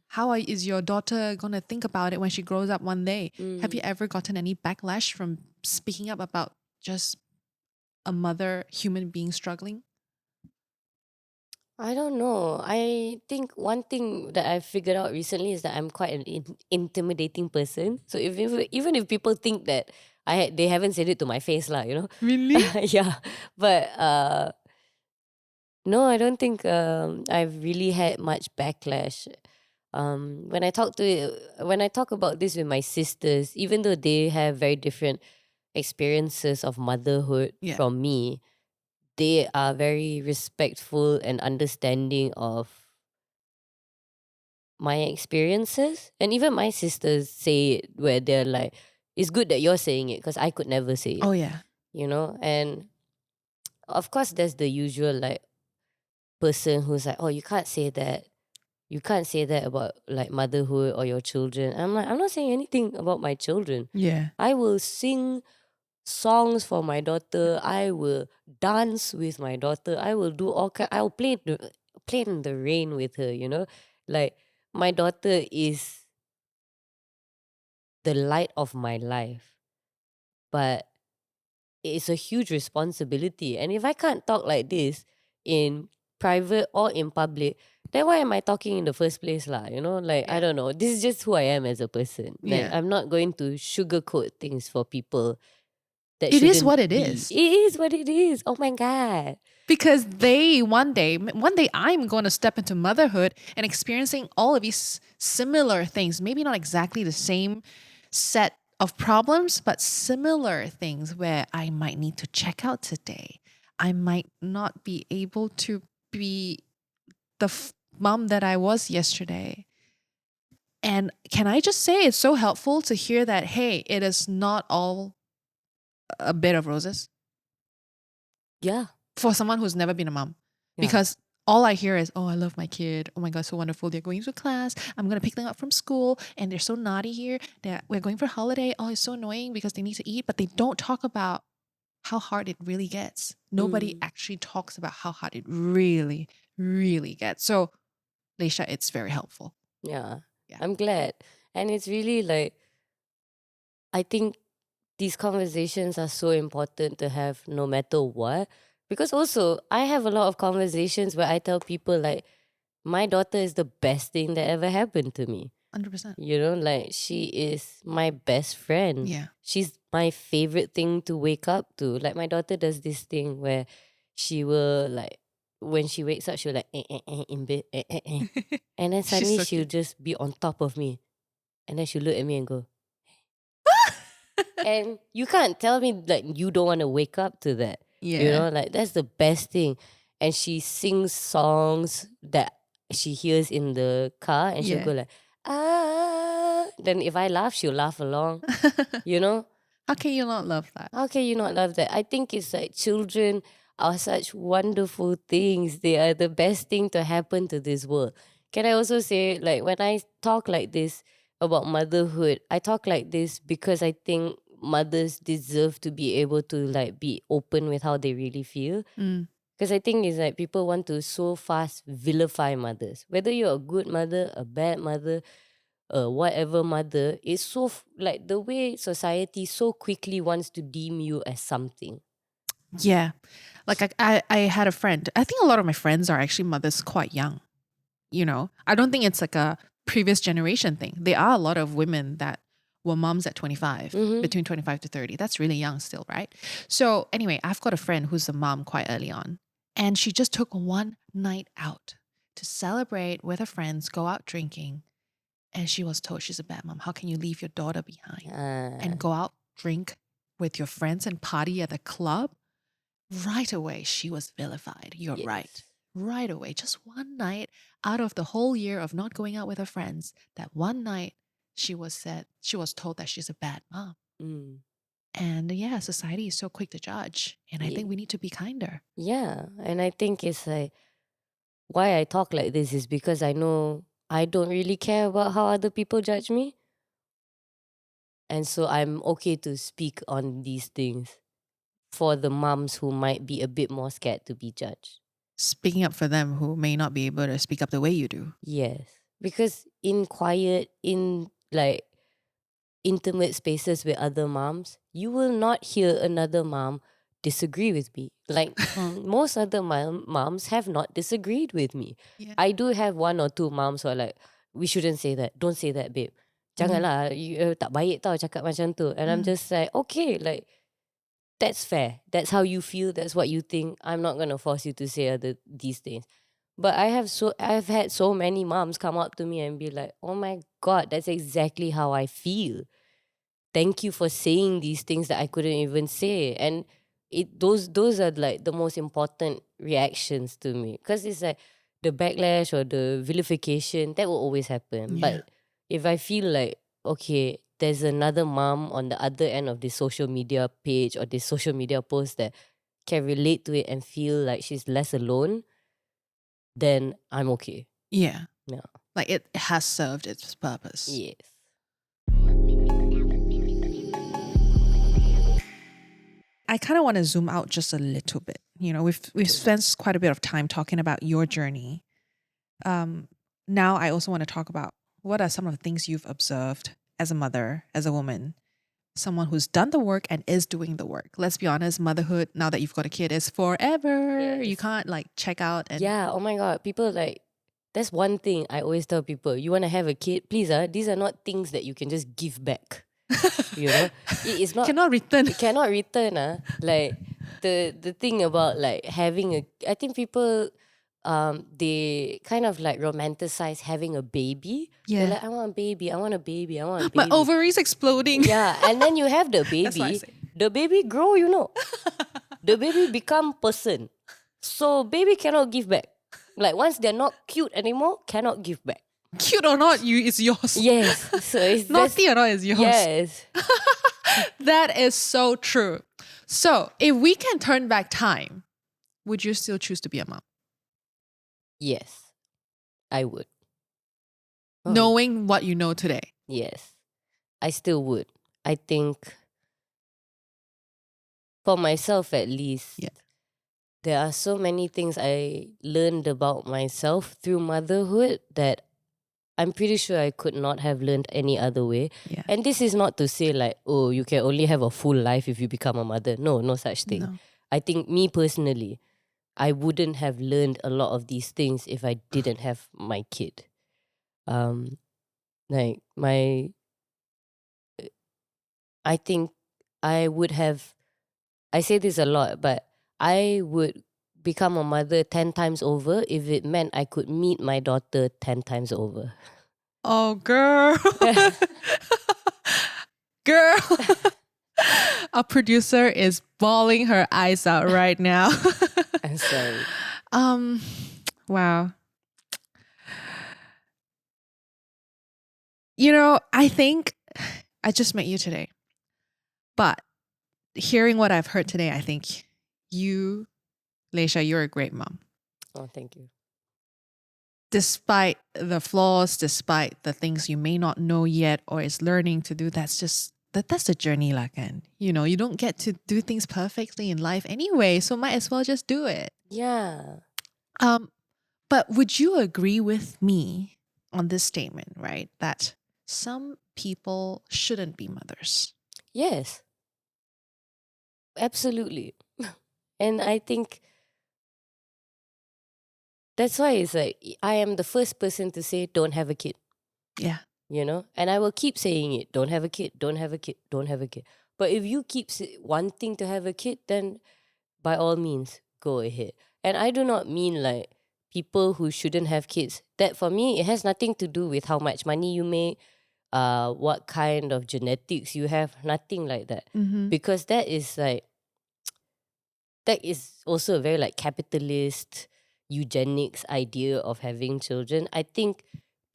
How is your daughter going to think about it when she grows up one day? Have you ever gotten any backlash from speaking up about just a mother human being struggling? I don't know. I think one thing that I figured out recently is that I'm quite an intimidating person. So even if people think that they haven't said it to my face lah, you know. Really? Yeah. But no, I don't think I've really had much backlash. When I talk about this with my sisters, even though they have very different experiences of motherhood Yeah. from me, they are very respectful and understanding of my experiences. And even my sisters say it where they're like, it's good that you're saying it because I could never say it, Oh, yeah. you know? And of course, there's the usual like person who's like, oh, you can't say that. You can't say that about like motherhood or your children. I'm like, I'm not saying anything about my children. Yeah. I will sing songs for my daughter. I will dance with my daughter. I will do all kind. I will play in the rain with her. You know, like my daughter is the light of my life, but it's a huge responsibility. And if I can't talk like this in private or in public, then why am I talking in the first place lah? You know, like I Yeah. don't know. This is just who I am as a person. Like Yeah. I'm not going to sugarcoat things for people that It is shouldn't what it be. is. It is what it is. Oh my God. Because one day I'm going to step into motherhood and experiencing all of these similar things. Maybe not exactly the same set of problems, but similar things where I might need to check out today. I might not be able to be the mom that I was yesterday. And can I just say it's so helpful to hear that, hey, it is not all a bed of roses Yeah. for someone who's never been a mom. Yeah. Because all I hear is, oh, I love my kid. Oh my God, so wonderful. They're going to class. I'm going to pick them up from school and they're so naughty here. We're going for holiday. Oh, it's so annoying because they need to eat. But they don't talk about how hard it really gets. Nobody actually talks about how hard it really, really gets. So, Leysha, it's very helpful. Yeah. Yeah. I'm glad. And it's really like, I think these conversations are so important to have no matter what. Because also, I have a lot of conversations where I tell people, like, my daughter is the best thing that ever happened to me. 100%. You know, like, she is my best friend. Yeah. She's my favorite thing to wake up to. Like, my daughter does this thing where she will, like, when she wakes up, she'll like, in bed, And then She's suddenly so she'll cute. just be on top of me. And then she'll look at me and go, and you can't tell me like you don't want to wake up to that. You Yeah. know, like that's the best thing. And she sings songs that she hears in the car and she'll Yeah. go like, ah. Then if I laugh, she'll laugh along. You know? How can you not love that? How can you not love that? I think it's like children are such wonderful things. They are the best thing to happen to this world. Can I also say, like, when I talk like this about motherhood, I talk like this because I think mothers deserve to be able to, like, be open with how they really feel. Mm. Because I think it's like people want to so fast vilify mothers. Whether you're a good mother, a bad mother, whatever mother, it's so like the way society so quickly wants to deem you as something. Yeah. Like I had a friend. I think a lot of my friends are actually mothers quite young. You know, I don't think it's like a previous generation thing. There are a lot of women that were moms at 25, between 25 to 30. That's really young still, right? So anyway, I've got a friend who's a mom quite early on. And she just took one night out to celebrate with her friends, go out drinking. And she was told she's a bad mom. How can you leave your daughter behind and go out, drink with your friends and party at the club? Right away, she was vilified. You're right. Right away. Just one night out of the whole year of not going out with her friends, that one night she was told that she's a bad mom. And yeah, society is so quick to judge. And I think we need to be kinder. Yeah. And I think it's like, why I talk like this is because I know I don't really care about how other people judge me. And so I'm okay to speak on these things for the moms who might be a bit more scared to be judged. speaking up for them who may not be able to speak up the way you do. Yes. Because in quiet, in like intimate spaces with other moms, you will not hear another mom disagree with me. Like most other moms have not disagreed with me. Yeah. I do have one or two moms who are like, we shouldn't say that. Don't say that, babe. Janganlah, tak baik tau cakap macam tu. And I'm just like, okay, like, that's fair. That's how you feel. That's what you think. I'm not going to force you to say these things. But I've had so many moms come up to me and be like, oh my God, that's exactly how I feel. Thank you for saying these things that I couldn't even say. And those are like the most important reactions to me. Because it's like the backlash or the vilification, that will always happen. Yeah. But if I feel like, okay, there's another mom on the other end of this social media page or this social media post that can relate to it and feel like she's less alone, then I'm okay. Yeah. Yeah. Like it has served its purpose. Yes. I kind of want to zoom out just a little bit. You know, we've spent quite a bit of time talking about your journey. Now I also want to talk about what are some of the things you've observed as a mother, as a woman, someone who's done the work and is doing the work. Let's be honest, motherhood, now that you've got a kid, is forever. You Yes. can't like check out and Yeah, oh my God. People like, that's one thing I always tell people. You want to have a kid? Please, these are not things that you can just give back. You know? It's not, cannot return. it cannot return. Like, the thing about like having I think people, they kind of like romanticize having a baby. They're Yeah. like, I want a baby, I want a baby, I want a baby. My ovaries exploding. Yeah, and then you have the That's what I baby. say. The baby grow, you know. The baby become person. So baby cannot give back. Like once they're not cute anymore, cannot give back. Cute or not, it's yours. Yes. So it's Naughty or not, it's yours. Yes. That is so true. So if we can turn back time, would you still choose to be a mom? Yes. I would. Knowing what you know today. Yes. I still would. I think for myself at least, Yeah. there are so many things I learned about myself through motherhood that I'm pretty sure I could not have learned any other way. Yeah. And this is not to say like, oh, you can only have a full life if you become a mother. No, no such thing. No. I think me personally, I wouldn't have learned a lot of these things if I didn't have my kid. Like I think I would have, I say this a lot, but I would become a mother 10 times over if it meant I could meet my daughter 10 times over. Oh, girl. Girl. Our producer is bawling her eyes out right now. I'm sorry. Wow. You know, I think I just met you today. But hearing what I've heard today, I think you, Leysha, you're a great mom. Oh, thank you. Despite the flaws, despite the things you may not know yet or is learning to do, that's the journey lah kan. You know, you don't get to do things perfectly in life anyway, so might as well just do it. Yeah. But would you agree with me on this statement, right? That some people shouldn't be mothers. Yes. Absolutely. And I think that's why it's like, I am the first person to say, don't have a kid. Yeah. You know? And I will keep saying it. Don't have a kid, don't have a kid, don't have a kid. But if you keep wanting to have a kid, then by all means, go ahead. And I do not mean like people who shouldn't have kids. That for me, it has nothing to do with how much money you make, what kind of genetics you have, nothing like that. Mm-hmm. Because that is also a very like capitalist, eugenics idea of having children. I think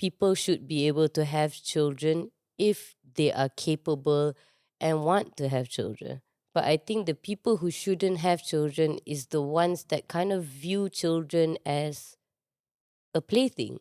people should be able to have children if they are capable and want to have children. But I think the people who shouldn't have children is the ones that kind of view children as a plaything.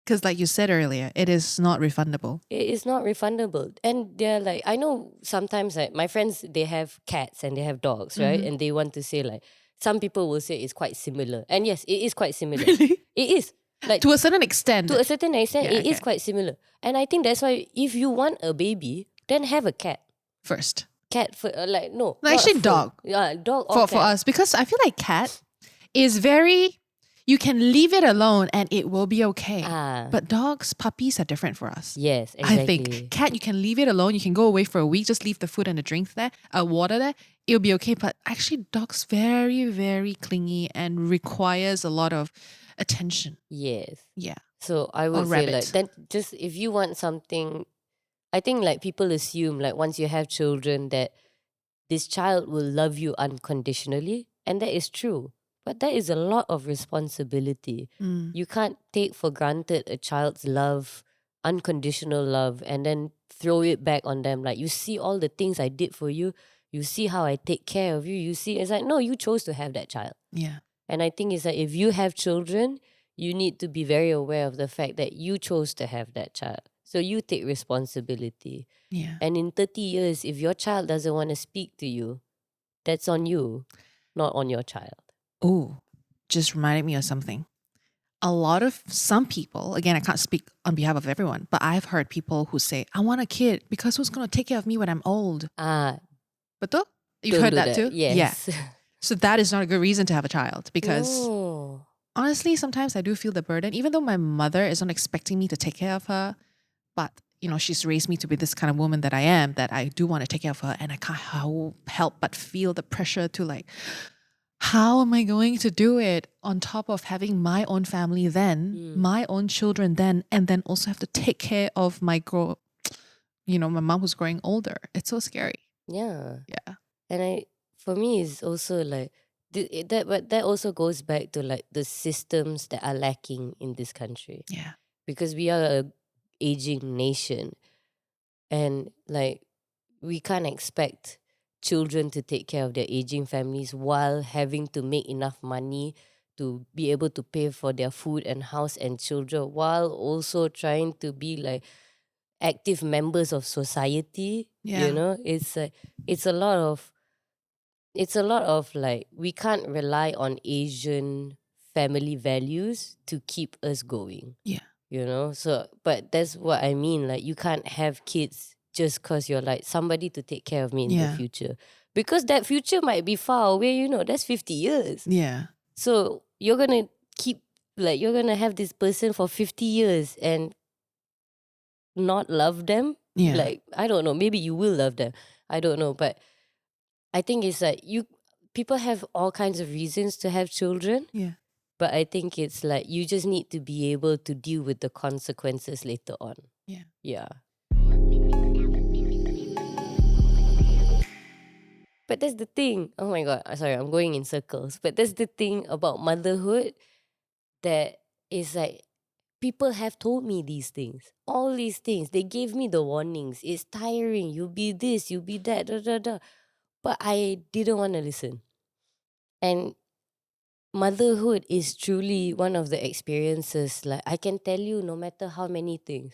Because like you said earlier, it is not refundable. It is not refundable. And they're like, I know sometimes like my friends, they have cats and they have dogs, right? Mhm. And they want to say like, some people will say it's quite similar. And yes, it is quite similar. Really? It is. Like To a certain extent. to a certain extent, Yeah, it is okay. quite similar. And I think that's why if you want a baby, then have a cat. First. Cat for like no. No, not actually full. dog. Yeah, dog or For cat. us, because I feel like cat is very, you can leave it alone and it will be okay. But dogs, puppies are different for us. Yes, exactly. I think cat, you can leave it alone. You can go away for a week, just leave the food and the drink there, water there. It'll be okay. But actually, dogs very, very clingy and requires a lot of attention. Yes. Yeah. So I would say like then just if you want something, I think like people assume like once you have children that this child will love you unconditionally, and that is true. But that is a lot of responsibility. You can't take for granted a child's love, unconditional love, and then throw it back on them. Like, you see all the things I did for you. You see how I take care of you. You see, it's like, no, you chose to have that child. Yeah. And I think it's like if you have children, you need to be very aware of the fact that you chose to have that child. So you take responsibility. Yeah. And in 30 years, if your child doesn't want to speak to you, that's on you, not on your child. Oh, just reminded me of something. Some people, again, I can't speak on behalf of everyone, but I've heard people who say, I want a kid because who's going to take care of me when I'm old? Betul? You've Don't heard do that too? Yes. Yeah. So that is not a good reason to have a child because No. honestly, sometimes I do feel the burden, even though my mother is not expecting me to take care of her, but she's raised me to be this kind of woman that I am, that I do want to take care of her, and I can't help but feel the pressure to like, how am I going to do it on top of having my own family then, my own children then, and then also have to take care of my mom who's growing older. It's so scary. Yeah. Yeah. And for me, it's also like, but that also goes back to like the systems that are lacking in this country. Yeah. Because we are a aging nation, and like we can't expect children to take care of their aging families while having to make enough money to be able to pay for their food and house and children, while also trying to be like active members of society. Yeah. It's a lot of like, we can't rely on Asian family values to keep us going. Yeah. So, but that's what I mean. Like, you can't have kids just because you're like somebody to take care of me in the future. Because that future might be far away, that's 50 years. Yeah. So you're going to you're going to have this person for 50 years and not love them. Yeah. Like, I don't know, maybe you will love them. I don't know. But I think it's like people have all kinds of reasons to have children. Yeah. But I think it's like you just need to be able to deal with the consequences later on. Yeah. Yeah. But that's the thing. Oh my God. Sorry, I'm going in circles. But that's the thing about motherhood, that is like, people have told me these things. All these things. They gave me the warnings. It's tiring. You'll be this, you'll be that, da, da, da. But I didn't want to listen. And motherhood is truly one of the experiences. Like, I can tell you, no matter how many things,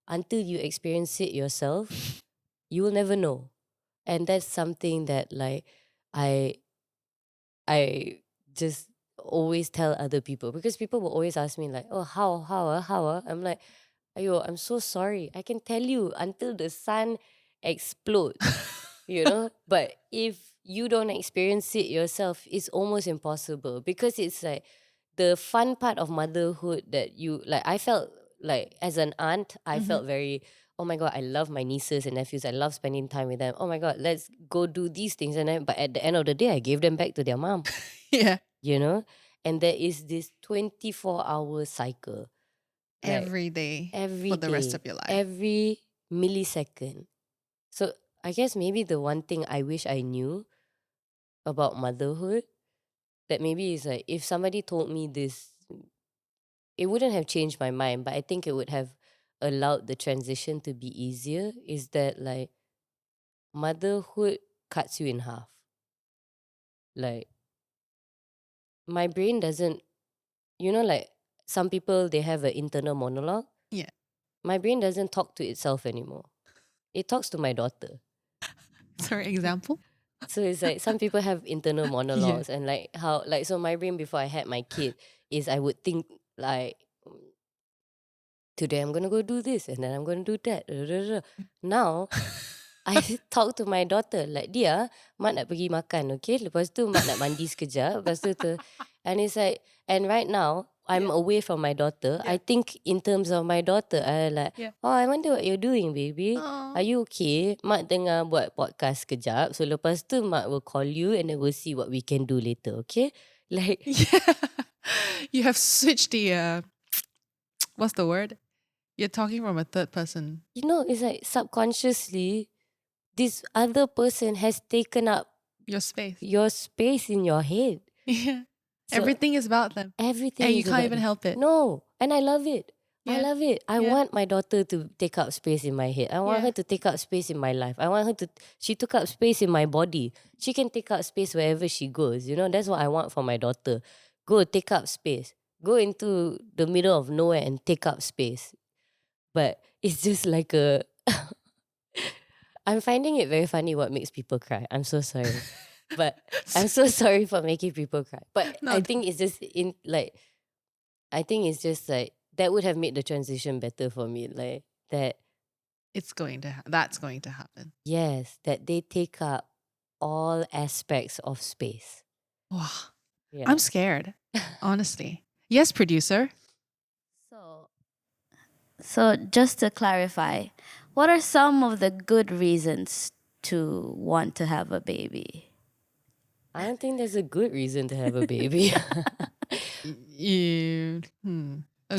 until you experience it yourself, you will never know. And that's something that like I just always tell other people, because people will always ask me like, oh, how? I'm like, ayo, I'm so sorry. I can tell you until the sun explodes, But if you don't experience it yourself, it's almost impossible, because it's like the fun part of motherhood that you like. I felt like as an aunt, I felt very, oh my God, I love my nieces and nephews. I love spending time with them. Oh my God, let's go do these things. And then, but at the end of the day, I gave them back to their mom. Yeah. And there is this 24-hour cycle. Every day. Every for the day, rest of your life. every millisecond. So I guess maybe the one thing I wish I knew about motherhood, that maybe is like, if somebody told me this, it wouldn't have changed my mind, but I think it would have allowed the transition to be easier, is that like motherhood cuts you in half. Like, my brain doesn't, like some people, they have an internal monologue. Yeah. My brain doesn't talk to itself anymore. It talks to my daughter. Sorry, example? So it's like some people have internal monologues and like how like so my brain before I had my kid is I would think like today I'm gonna go do this and then I'm gonna do that. Now I talk to my daughter like dia, mak nak pergi makan, okay? Lepas tu mak nak mandi sekejap. Lepas tu and it's like and right now I'm away from my daughter. I think in terms of my daughter, I like, oh, I wonder what you're doing, baby. Aw. Are you okay? Mak tengah buat podcast sekejap. So lepas tu mak will call you and then we'll see what we can do later, okay? Like, Yeah. You have switched the what's the word? You're talking from a third person. you know, it's like subconsciously, this other person has taken up Your space. your space in your head. Yeah. So Everything is about them. everything And you is can't about even them. help it. No, and I love it. I Yeah. love it. I Yeah. want my daughter to take up space in my head. I want Yeah. her to take up space in my life. I want her to. She took up space in my body. She can take up space wherever she goes. You know, that's what I want for my daughter. Go take up space. Go into the middle of nowhere and take up space. But it's just like a. I'm finding it very funny what makes people cry. I'm so sorry. But I'm so sorry for making people cry. But No, I think it's just in like I think it's just like that would have made the transition better for me. Like that it's going to that's going to happen. yes, that they take up all aspects of space. Wow. Yeah. I'm scared, honestly. Yes, producer. So just to clarify, what are some of the good reasons to want to have a baby? I don't think there's a good reason to have a baby. A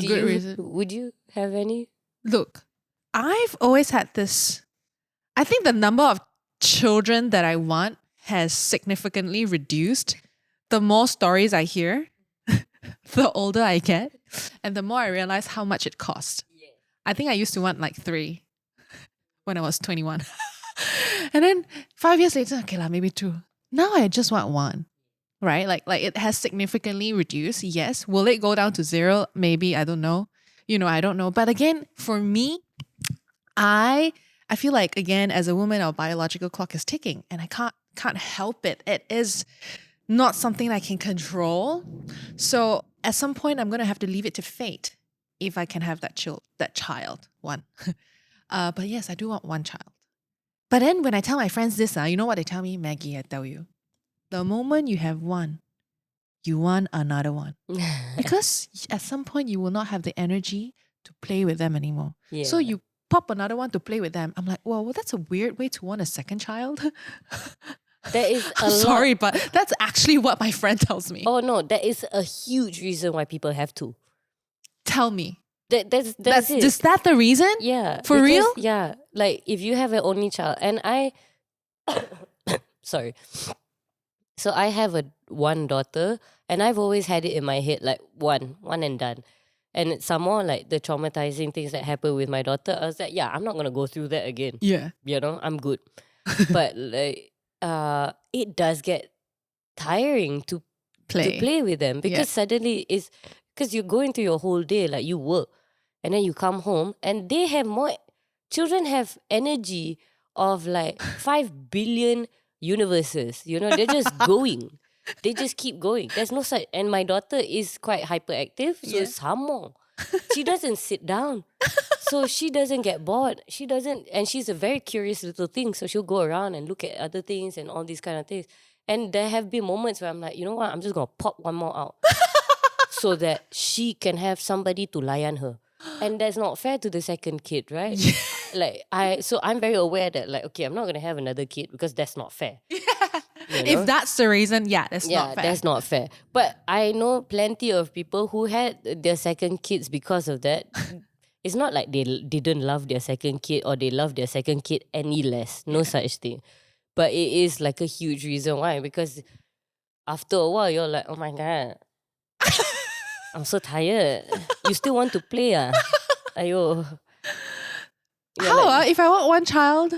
Do good you- reason. Would you have any? Look, I've always had this. I think the number of children that I want has significantly reduced. The more stories I hear, the older I get, and the more I realize how much it costs. I think I used to want like 3 when I was 21. And then 5 years later, okay, maybe 2. Now I just want 1. Right? Like it has significantly reduced. Yes. Will it go down to 0? Maybe. I don't know. I don't know. But again, for me, I feel like again, as a woman, our biological clock is ticking and I can't help it. It is not something I can control. So at some point I'm gonna have to leave it to fate if I can have that child. 1. But yes, I do want 1 child. But then when I tell my friends this, you know what they tell me? Maggie, I tell you. The moment you have 1, you want another 1. Because at some point you will not have the energy to play with them anymore. Yeah. So you pop another 1 to play with them. I'm like, well, that's a weird way to want a second child. That is a I'm sorry, lot. but that's actually what my friend tells me. Oh no, that is a huge reason why people have to. Tell me. That's it. Is that the reason? Yeah. For real? Yeah. Like if you have an only child and I sorry. So I have one daughter and I've always had it in my head like one and done. And it's some more like the traumatizing things that happened with my daughter. I was like, yeah, I'm not gonna go through that again. Yeah. You know, I'm good. But like it does get tiring to play with them because suddenly it's because you go into your whole day, like you work and then you come home and they have children have energy of like 5 billion universes, they're just going. They just keep going. There's no such, and my daughter is quite hyperactive, so some more. She doesn't sit down. So she doesn't get bored. And she's a very curious little thing. So she'll go around and look at other things and all these kind of things. And there have been moments where I'm like, you know what? I'm just going to pop one more out so that she can have somebody to layan her. And that's not fair to the second kid, right? So I'm very aware that like, okay, I'm not going to have another kid because that's not fair. If that's the reason, that's not fair. That's not fair. But I know plenty of people who had their second kids because of that. It's not like they didn't love their second kid or they love their second kid any less. No such thing. But it is like a huge reason why. Because after a while, you're like, oh my God, I'm so tired. You still want to play? Ayo. How? If I want 1 child,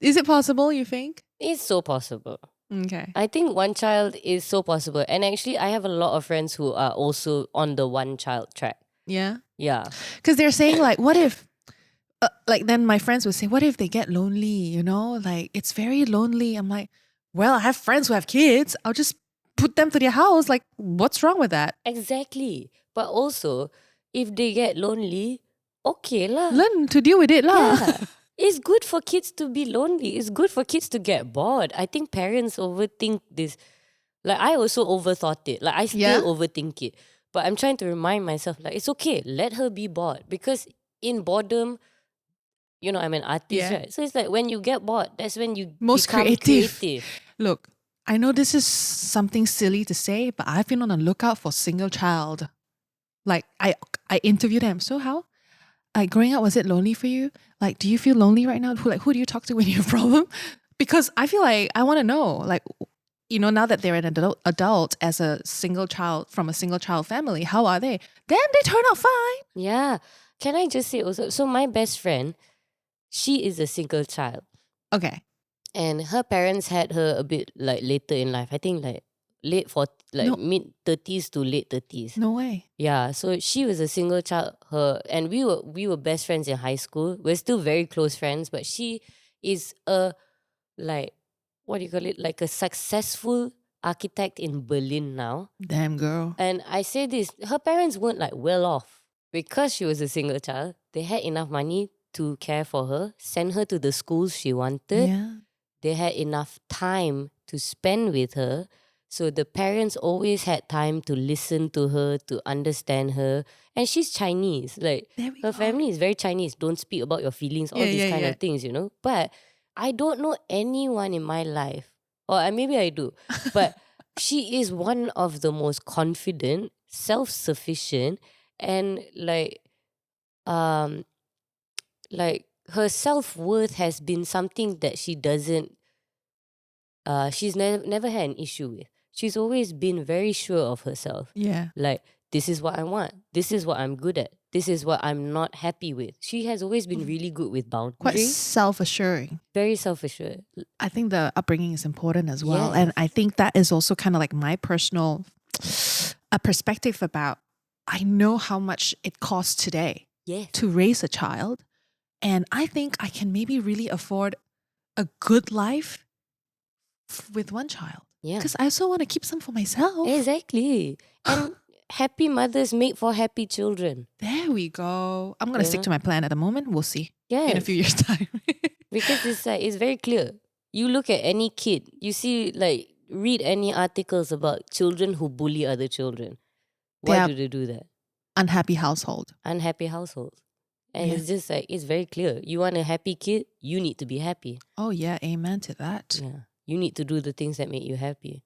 is it possible, you think? It's so possible. Okay. I think 1 child is so possible. And actually, I have a lot of friends who are also on the 1 child track. Yeah. Yeah. Because they're saying like, what if, then my friends would say, what if they get lonely, like it's very lonely. I'm like, well, I have friends who have kids. I'll just put them to their house. Like, what's wrong with that? Exactly. But also, if they get lonely, okay lah. Learn to deal with it lah. Yeah. It's good for kids to be lonely. It's good for kids to get bored. I think parents overthink this. Like, I also overthought it. Like, I still Yeah? overthink it. But I'm trying to remind myself, like, it's okay. Let her be bored. Because in boredom, you know, I'm an artist, Yeah. right? So it's like when you get bored, that's when you Most become creative. Look, I know this is something silly to say, but I've been on the lookout for single child. Like, I interviewed them. So how? Like, growing up, was it lonely for you? Like, do you feel lonely right now? Who do you talk to when you have a problem? Because I feel like I want to know, like, you know, now that they're an adult as a single child from a single child family, how are they? Damn, they turn out fine. Yeah. Can I just say also, so my best friend, she is a single child. Okay. And her parents had her a bit like later in life. I think like No. mid 30s to late 30s. No way. Yeah, so she was a single child. And we were best friends in high school. We're still very close friends, but she is a like what do you call it? Like a successful architect in Berlin now. Damn, girl. And I say this, her parents weren't like well off because she was a single child. They had enough money to care for her, send her to the schools she wanted. Yeah. They had enough time to spend with her. So the parents always had time to listen to her, to understand her. And she's Chinese. Like There we her go. family is very Chinese. Don't speak about your feelings, all Yeah, these yeah, kind yeah. of things, you know. But I don't know anyone in my life, or maybe I do, but she is one of the most confident, self-sufficient, and um like her self-worth has been something that she doesn't she's never had an issue with. She's always been very sure of herself. Yeah. Like, this is what I want. This is what I'm good at. This is what I'm not happy with. She has always been really good with Quite boundaries. self-assuring. Very self-assured. I think the upbringing is important as well. Yes. And I think that is also kind of like my personal a perspective about I know how much it costs today Yes. to raise a child. And I think I can maybe really afford a good life with one child. Yeah. Because I also want to keep some for myself. Exactly. And happy mothers make for happy children. There we go. I'm going to stick Yeah. to my plan at the moment. We'll see Yes. in a few years' time. Because it's very clear. You look at any kid, you see like read any articles about children who bully other children. Why Yeah. do they do that? Unhappy household. Unhappy households. And Yeah. it's just like it's very clear. You want a happy kid, you need to be happy. Oh, yeah. Amen to that. Yeah. You need to do the things that make you happy.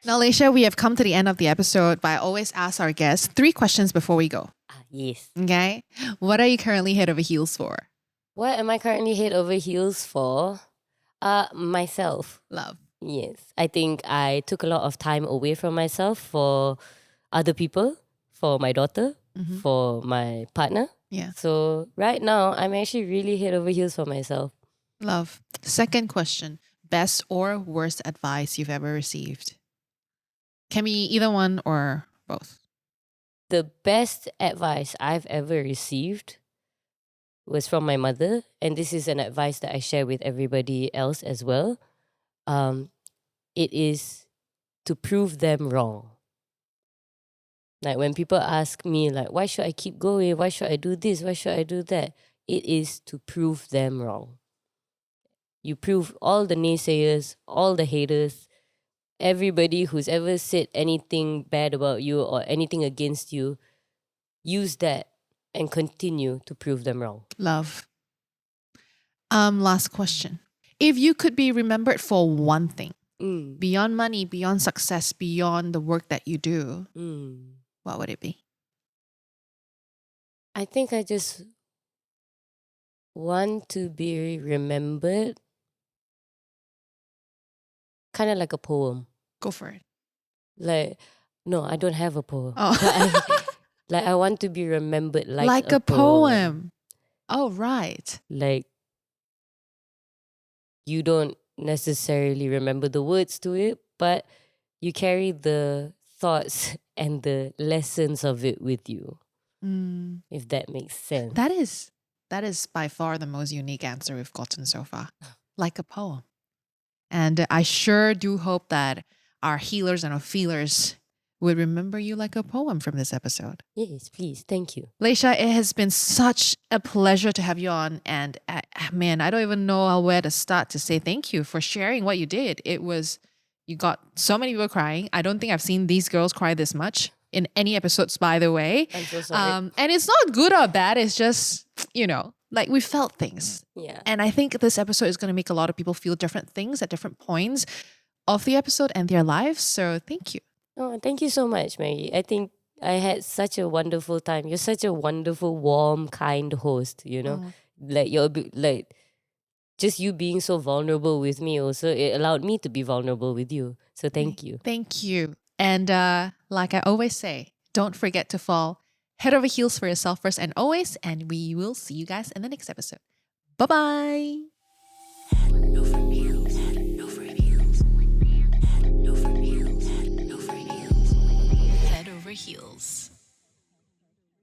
Now, Leysha, we have come to the end of the episode, but I always ask our guests 3 questions before we go. Yes. Okay? What are you currently head over heels for? What am I currently head over heels for? Myself. Love. Yes. I think I took a lot of time away from myself for other people, for my daughter, Mhm. for my partner. Yeah. So right now, I'm actually really head over heels for myself. Love. Second question. Best or worst advice you've ever received? Can be either one or both. The best advice I've ever received was from my mother, and this is an advice that I share with everybody else as well. It is to prove them wrong. Like when people ask me, like, why should I keep going? Why should I do this? Why should I do that? It is to prove them wrong. You prove all the naysayers, all the haters, everybody who's ever said anything bad about you or anything against you, use that and continue to prove them wrong. Love. Last question. If you could be remembered for one thing, beyond money, beyond success, beyond the work that you do, what would it be? I think I just want to be remembered kind of like a poem. Go for it. Like, no, I don't have a poem. Oh. Like I want to be remembered like a poem. Oh, right. Like you don't necessarily remember the words to it, but you carry the thoughts and the lessons of it with you. If that makes sense. That is That is by far the most unique answer we've gotten so far. Like a poem. And I sure do hope that our healers and our feelers would remember you like a poem from this episode. Yes, please. Thank you. Leysha, it has been such a pleasure to have you on. And man, I don't even know where to start to say thank you for sharing what you did. You got so many people crying. I don't think I've seen these girls cry this much in any episodes, by the way. I'm so sorry. And it's not good or bad. It's just, like we felt things. Yeah. And I think this episode is going to make a lot of people feel different things at different points of the episode and their lives. So thank you. Oh, thank you so much, Maggie. I think I had such a wonderful time. You're such a wonderful, warm, kind host, Like like just you being so vulnerable with me also, it allowed me to be vulnerable with you. So thank you. Thank you. And like I always say, don't forget to fall head over heels for yourself first and always. And we will see you guys in the next episode. Bye-bye. Head over heels. Head over heels. Head over heels. Head over heels. Head over heels.